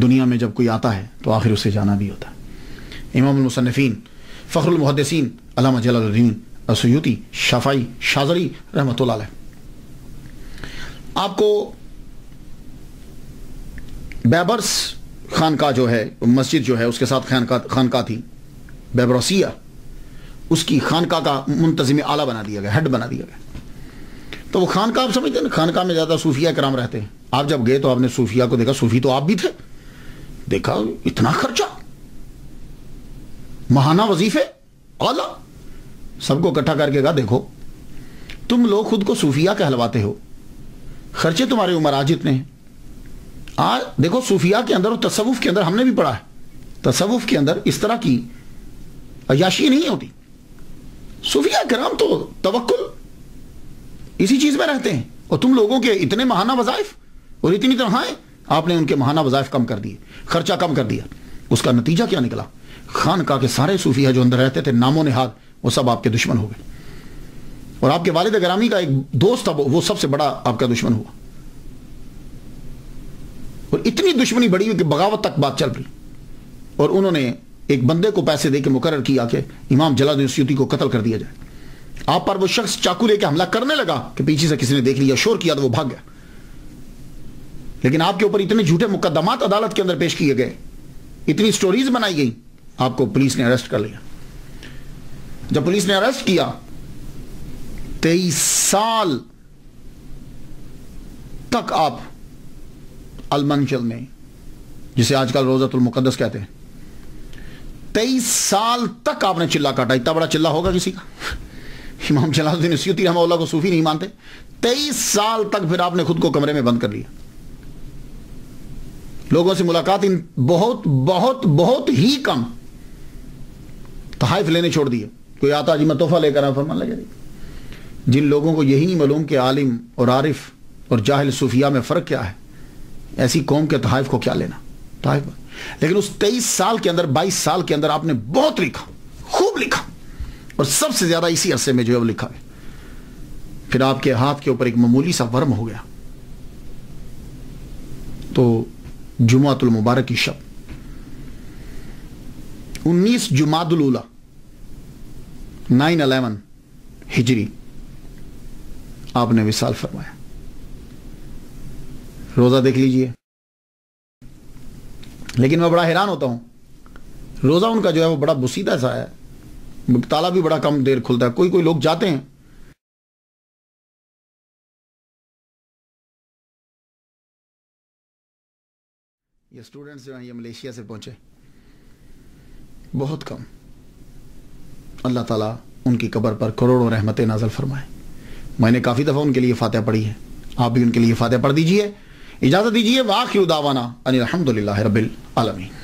دنیا میں جب کوئی آتا ہے تو آخر اسے جانا بھی ہوتا ہے۔ امام المصنفین فخر المحدثین علامہ جلال الدین السیوطی شافعی شاذلی رحمۃ اللہ علیہ۔ آپ کو بیبرس خانقاہ جو ہے، مسجد جو ہے اس کے ساتھ خانقاہ تھی بیبروسیہ، اس کی خانقاہ کا منتظم اعلیٰ بنا دیا گیا، ہیڈ بنا دیا گیا۔ تو وہ خانقاہ آپ سمجھتے ہیں نا، خانقاہ میں زیادہ صوفیہ کرام رہتے ہیں۔ آپ جب گئے تو آپ نے صوفیہ کو دیکھا، صوفی تو آپ بھی تھے، دیکھا اتنا خرچہ، ماہانہ وظیفے اعلیٰ، سب کو اکٹھا کر کے کہا دیکھو تم لوگ خود کو صوفیہ کہلواتے ہو، خرچے تمہارے عمراء جتنے ہیں۔ دیکھو صوفیہ کے اندر اور تصوف کے اندر ہم نے بھی پڑھا ہے، تصوف کے اندر اس طرح کی عیاشی نہیں ہوتی۔ صوفیہ کرام تو توکل اسی چیز میں رہتے ہیں، اور تم لوگوں کے اتنے ماہانہ وظائف اور اتنی تنہائیں، آپ نے ان کے ماہانہ وظائف کم کر دیے، خرچہ کم کر دیا۔ اس کا نتیجہ کیا نکلا؟ خانقاہ کے سارے صوفیہ جو اندر رہتے تھے نام و نہاد وہ سب آپ کے دشمن ہو گئے، اور آپ کے والد گرامی کا ایک دوست تھا وہ سب سے بڑا آپ کا دشمن ہوا، اور اتنی دشمنی بڑی ہوئی کہ بغاوت تک بات چل رہی، اور انہوں نے ایک بندے کو پیسے دے کے مقرر کیا کہ امام جلال الدین السیوطی کو قتل کر دیا جائے۔ آپ پر وہ شخص چاقو لے کے حملہ کرنے لگا کہ پیچھے سے کسی نے دیکھ لیا، شور کیا تو وہ بھاگ گیا، لیکن آپ کے اوپر اتنے جھوٹے مقدمات عدالت کے اندر پیش کیے گئے، اتنی سٹوریز بنائی گئی، آپ کو پولیس نے اریسٹ کر لیا۔ جب پولیس نے اریسٹ کیا 23 سال تک آپ المنجل میں، جسے آج کل روضۃ المقدس کہتے ہیں، 23 سال تک آپ نے چلہ کاٹا۔ اتنا بڑا چلہ ہوگا کسی کا؟ امام جلال الدین السیوطی رحمہ اللہ کو صوفی نہیں مانتے؟ 23 سال تک پھر آپ نے خود کو کمرے میں بند کر لیا، لوگوں سے ملاقات بہت بہت بہت ہی کم، تحائف لینے چھوڑ دیے۔ کوئی آتا جی میں تحفہ لے کر فرمان لگے۔ جن لوگوں کو یہی نہیں معلوم کہ عالم اور عارف اور جاہل صوفیہ میں فرق کیا ہے، ایسی قوم کے تحائف کو کیا لینا؟ طائف، لیکن اس 23 سال کے اندر 22 سال کے اندر آپ نے بہت لکھا، خوب لکھا، اور سب سے زیادہ اسی عرصے میں جو ہے وہ لکھا ہے. پھر آپ کے ہاتھ کے اوپر ایک معمولی سا ورم ہو گیا. تو جمعۃ المبارک کی شب 19 جمادی الاولیٰ 9/11 ہجری آپ نے وصال فرمایا. روزہ دیکھ لیجئے. لیکن میں بڑا حیران ہوتا ہوں، روزہ ان کا جو ہے وہ بڑا بسیدہ سا ہے، تالا بھی بڑا کم دیر کھلتا ہے. کوئی لوگ جاتے ہیں، یہ اسٹوڈنٹس جو ہیں یہ ملیشیا سے پہنچے، بہت کم. اللہ تعالیٰ ان کی قبر پر کروڑوں رحمتیں نازل فرمائے. میں نے کافی دفعہ ان کے لیے فاتحہ پڑھی ہے، آپ بھی ان کے لیے فاتحہ پڑھ دیجئے. اجازت دیجئے. وآخر دعوانا ان الحمدللہ رب العالمین.